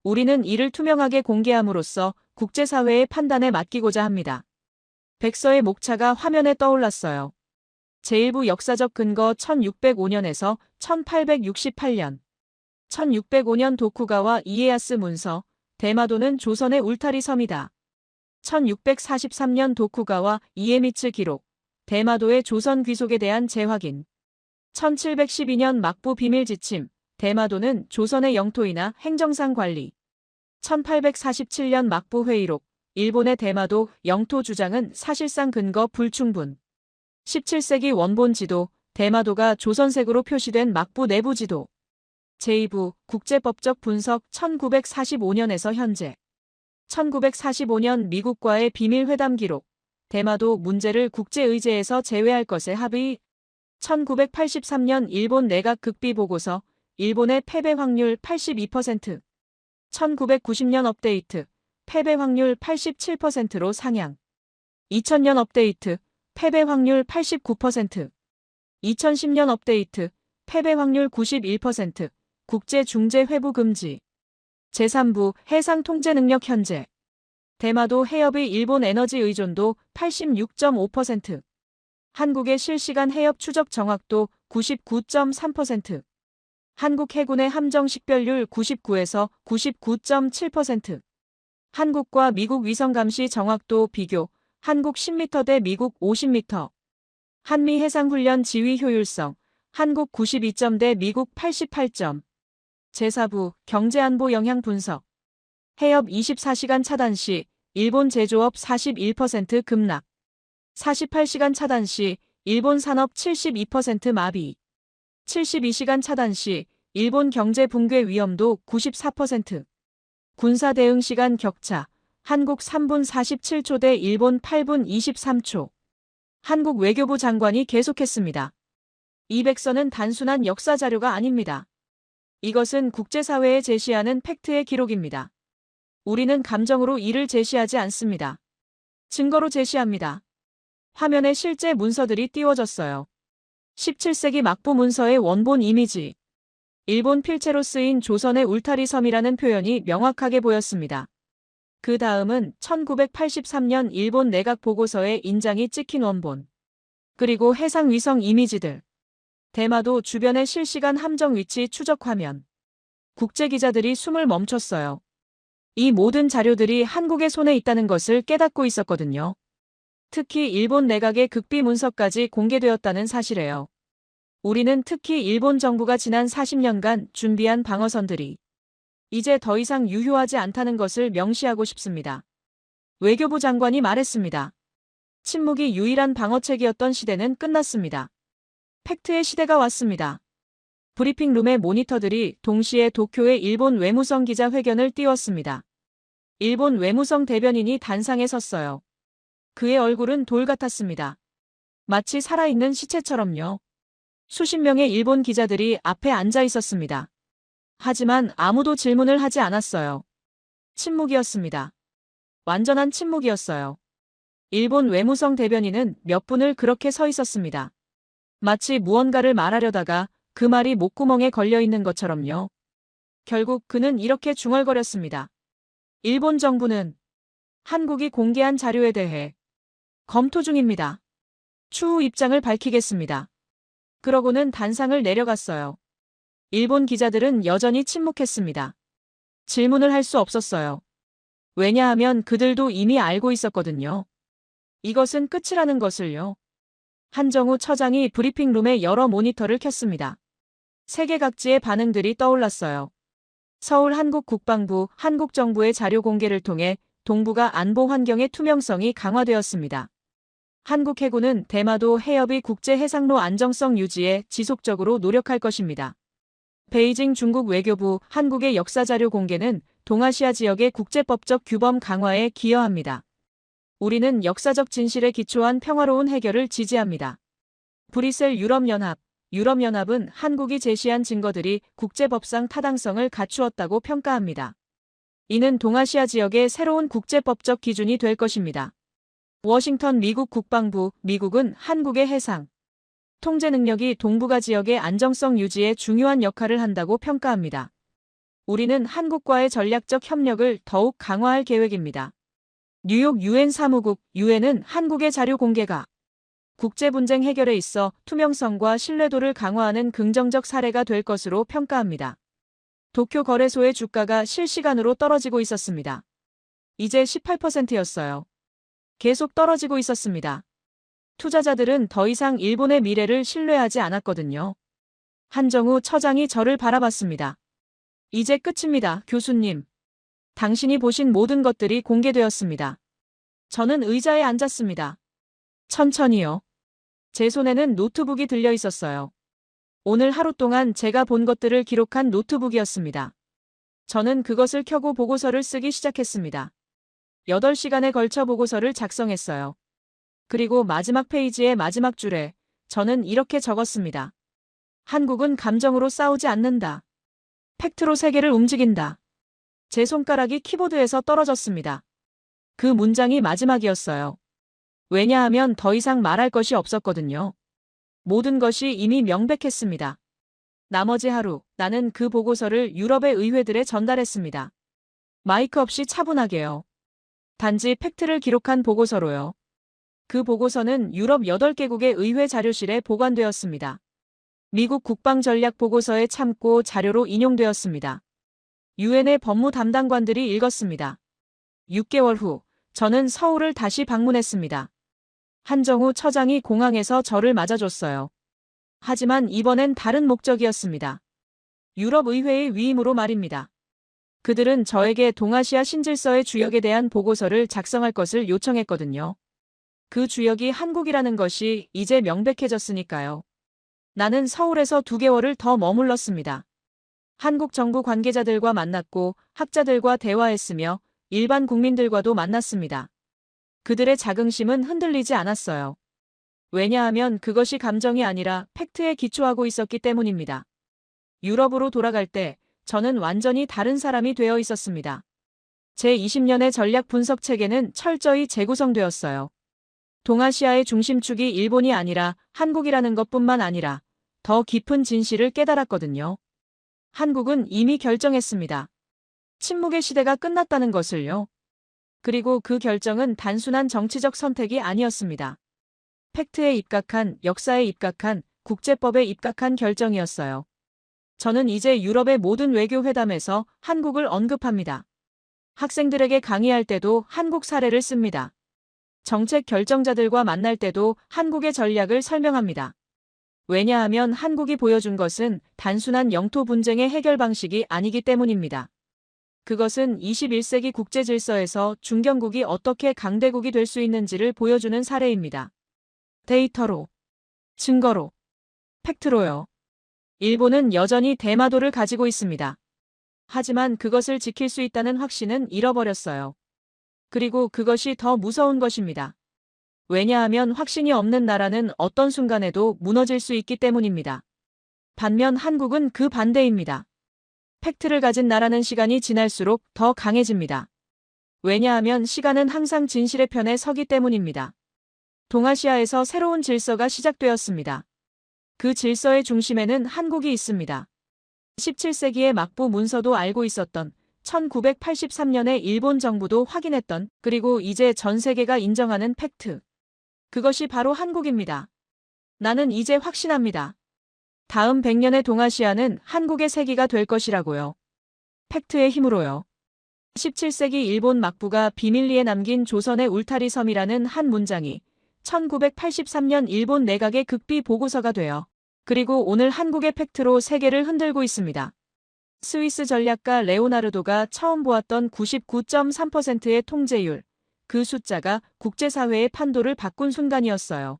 우리는 이를 투명하게 공개함으로써 국제사회의 판단에 맡기고자 합니다. 백서의 목차가 화면에 떠올랐어요. 제1부 역사적 근거 1605년에서 1868년. 1605년 도쿠가와 이에야스 문서. 대마도는 조선의 울타리 섬이다. 1643년 도쿠가와 이에미츠 기록. 대마도의 조선 귀속에 대한 재확인. 1712년 막부 비밀 지침. 대마도는 조선의 영토이나 행정상 관리. 1847년 막부 회의록. 일본의 대마도 영토 주장은 사실상 근거 불충분. 17세기 원본 지도. 대마도가 조선색으로 표시된 막부 내부 지도. 제2부 국제법적 분석 1945년에서 현재. 1945년 미국과의 비밀회담 기록. 대마도 문제를 국제의제에서 제외할 것에 합의. 1983년 일본 내각 극비 보고서. 일본의 패배 확률 82%. 1990년 업데이트. 패배 확률 87%로 상향. 2000년 업데이트. 패배 확률 89%. 2010년 업데이트. 패배 확률 91%. 국제 중재 회부 금지. 제3부 해상 통제 능력 현재. 대마도 해협의 일본 에너지 의존도 86.5%. 한국의 실시간 해협 추적 정확도 99.3%. 한국 해군의 함정 식별률 99에서 99.7%. 한국과 미국 위성 감시 정확도 비교. 한국 10m 대 미국 50m. 한미 해상훈련 지휘 효율성. 한국 92점 대 미국 88점. 제4부 경제안보 영향 분석. 해협 24시간 차단 시 일본 제조업 41% 급락. 48시간 차단 시 일본 산업 72% 마비. 72시간 차단 시 일본 경제 붕괴 위험도 94%. 군사 대응 시간 격차. 한국 3분 47초 대 일본 8분 23초. 한국 외교부 장관이 계속했습니다. 이 백서는 단순한 역사 자료가 아닙니다. 이것은 국제사회에 제시하는 팩트의 기록입니다. 우리는 감정으로 이를 제시하지 않습니다. 증거로 제시합니다. 화면에 실제 문서들이 띄워졌어요. 17세기 막부 문서의 원본 이미지. 일본 필체로 쓰인 조선의 울타리 섬이라는 표현이 명확하게 보였습니다. 그 다음은 1983년 일본 내각 보고서의 인장이 찍힌 원본. 그리고 해상위성 이미지들. 대마도 주변의 실시간 함정 위치 추적 화면. 국제기자들이 숨을 멈췄어요. 이 모든 자료들이 한국의 손에 있다는 것을 깨닫고 있었거든요. 특히 일본 내각의 극비 문서까지 공개되었다는 사실에요. 우리는 특히 일본 정부가 지난 40년간 준비한 방어선들이 이제 더 이상 유효하지 않다는 것을 명시하고 싶습니다. 외교부 장관이 말했습니다. 침묵이 유일한 방어책이었던 시대는 끝났습니다. 팩트의 시대가 왔습니다. 브리핑룸의 모니터들이 동시에 도쿄의 일본 외무성 기자회견을 띄웠습니다. 일본 외무성 대변인이 단상에 섰어요. 그의 얼굴은 돌 같았습니다. 마치 살아있는 시체처럼요. 수십 명의 일본 기자들이 앞에 앉아 있었습니다. 하지만 아무도 질문을 하지 않았어요. 침묵이었습니다. 완전한 침묵이었어요. 일본 외무성 대변인은 몇 분을 그렇게 서 있었습니다. 마치 무언가를 말하려다가 그 말이 목구멍에 걸려 있는 것처럼요. 결국 그는 이렇게 중얼거렸습니다. 일본 정부는 한국이 공개한 자료에 대해 검토 중입니다. 추후 입장을 밝히겠습니다. 그러고는 단상을 내려갔어요. 일본 기자들은 여전히 침묵했습니다. 질문을 할 수 없었어요. 왜냐하면 그들도 이미 알고 있었거든요. 이것은 끝이라는 것을요. 한정우 처장이 브리핑룸의 여러 모니터를 켰습니다. 세계 각지의 반응들이 떠올랐어요. 서울 한국국방부, 한국정부의 자료 공개를 통해 동북아 안보 환경의 투명성이 강화되었습니다. 한국 해군은 대마도 해협의 국제 해상로 안정성 유지에 지속적으로 노력할 것입니다. 베이징 중국 외교부 한국의 역사자료 공개는 동아시아 지역의 국제법적 규범 강화에 기여합니다. 우리는 역사적 진실에 기초한 평화로운 해결을 지지합니다. 브뤼셀 유럽연합은 한국이 제시한 증거들이 국제법상 타당성을 갖추었다고 평가합니다. 이는 동아시아 지역의 새로운 국제법적 기준이 될 것입니다. 워싱턴 미국 국방부 미국은 한국의 해상 통제 능력이 동북아 지역의 안정성 유지에 중요한 역할을 한다고 평가합니다. 우리는 한국과의 전략적 협력을 더욱 강화할 계획입니다. 뉴욕 유엔 사무국 유엔은 한국의 자료 공개가 국제 분쟁 해결에 있어 투명성과 신뢰도를 강화하는 긍정적 사례가 될 것으로 평가합니다. 도쿄 거래소의 주가가 실시간으로 떨어지고 있었습니다. 이제 18%였어요. 계속 떨어지고 있었습니다. 투자자들은 더 이상 일본의 미래를 신뢰하지 않았거든요. 한정우 처장이 저를 바라봤습니다. 이제 끝입니다, 교수님. 당신이 보신 모든 것들이 공개되었습니다. 저는 의자에 앉았습니다. 천천히요. 제 손에는 노트북이 들려 있었어요. 오늘 하루 동안 제가 본 것들을 기록한 노트북이었습니다. 저는 그것을 켜고 보고서를 쓰기 시작했습니다. 8시간에 걸쳐 보고서를 작성했어요. 그리고 마지막 페이지의 마지막 줄에 저는 이렇게 적었습니다. 한국은 감정으로 싸우지 않는다. 팩트로 세계를 움직인다. 제 손가락이 키보드에서 떨어졌습니다. 그 문장이 마지막이었어요. 왜냐하면 더 이상 말할 것이 없었거든요. 모든 것이 이미 명백했습니다. 나머지 하루 나는 그 보고서를 유럽의 의회들에 전달했습니다. 마이크 없이 차분하게요. 단지 팩트를 기록한 보고서로요. 그 보고서는 유럽 8개국의 의회 자료실에 보관되었습니다. 미국 국방전략보고서에 참고 자료로 인용되었습니다. 유엔의 법무 담당관들이 읽었습니다. 6개월 후 저는 서울을 다시 방문했습니다. 한정우 처장이 공항에서 저를 맞아줬어요. 하지만 이번엔 다른 목적이었습니다. 유럽의회의 위임으로 말입니다. 그들은 저에게 동아시아 신질서의 주역에 대한 보고서를 작성할 것을 요청했거든요. 그 주역이 한국이라는 것이 이제 명백해졌으니까요. 나는 서울에서 2개월을 더 머물렀습니다. 한국 정부 관계자들과 만났고 학자들과 대화했으며 일반 국민들과도 만났습니다. 그들의 자긍심은 흔들리지 않았어요. 왜냐하면 그것이 감정이 아니라 팩트에 기초하고 있었기 때문입니다. 유럽으로 돌아갈 때 저는 완전히 다른 사람이 되어 있었습니다. 제 20년의 전략 분석 체계는 철저히 재구성되었어요. 동아시아의 중심축이 일본이 아니라 한국이라는 것뿐만 아니라 더 깊은 진실을 깨달았거든요. 한국은 이미 결정했습니다. 침묵의 시대가 끝났다는 것을요. 그리고 그 결정은 단순한 정치적 선택이 아니었습니다. 팩트에 입각한, 역사에 입각한, 국제법에 입각한 결정이었어요. 저는 이제 유럽의 모든 외교 회담에서 한국을 언급합니다. 학생들에게 강의할 때도 한국 사례를 씁니다. 정책 결정자들과 만날 때도 한국의 전략을 설명합니다. 왜냐하면 한국이 보여준 것은 단순한 영토 분쟁의 해결 방식이 아니기 때문입니다. 그것은 21세기 국제 질서에서 중견국이 어떻게 강대국이 될 수 있는지를 보여주는 사례입니다. 데이터로, 증거로, 팩트로요. 일본은 여전히 대마도를 가지고 있습니다. 하지만 그것을 지킬 수 있다는 확신은 잃어버렸어요. 그리고 그것이 더 무서운 것입니다. 왜냐하면 확신이 없는 나라는 어떤 순간에도 무너질 수 있기 때문입니다. 반면 한국은 그 반대입니다. 팩트를 가진 나라는 시간이 지날수록 더 강해집니다. 왜냐하면 시간은 항상 진실의 편에 서기 때문입니다. 동아시아에서 새로운 질서가 시작되었습니다. 그 질서의 중심에는 한국이 있습니다. 17세기의 막부 문서도 알고 있었던, 1983년에 일본 정부도 확인했던, 그리고 이제 전 세계가 인정하는 팩트. 그것이 바로 한국입니다. 나는 이제 확신합니다. 다음 100년의 동아시아는 한국의 세기가 될 것이라고요. 팩트의 힘으로요. 17세기 일본 막부가 비밀리에 남긴 조선의 울타리 섬이라는 한 문장이 1983년 일본 내각의 극비 보고서가 되어 그리고 오늘 한국의 팩트로 세계를 흔들고 있습니다. 스위스 전략가 레오나르도가 처음 보았던 99.3%의 통제율, 그 숫자가 국제사회의 판도를 바꾼 순간이었어요.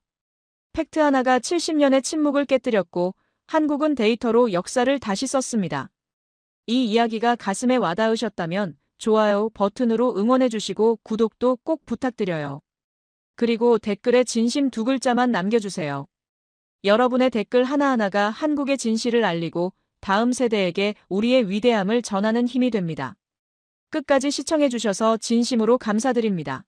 팩트 하나가 70년의 침묵을 깨뜨렸고 한국은 데이터로 역사를 다시 썼습니다. 이 이야기가 가슴에 와닿으셨다면 좋아요 버튼으로 응원해주시고 구독도 꼭 부탁드려요. 그리고 댓글에 진심 2글자만 남겨주세요. 여러분의 댓글 하나하나가 한국의 진실을 알리고 다음 세대에게 우리의 위대함을 전하는 힘이 됩니다. 끝까지 시청해주셔서 진심으로 감사드립니다.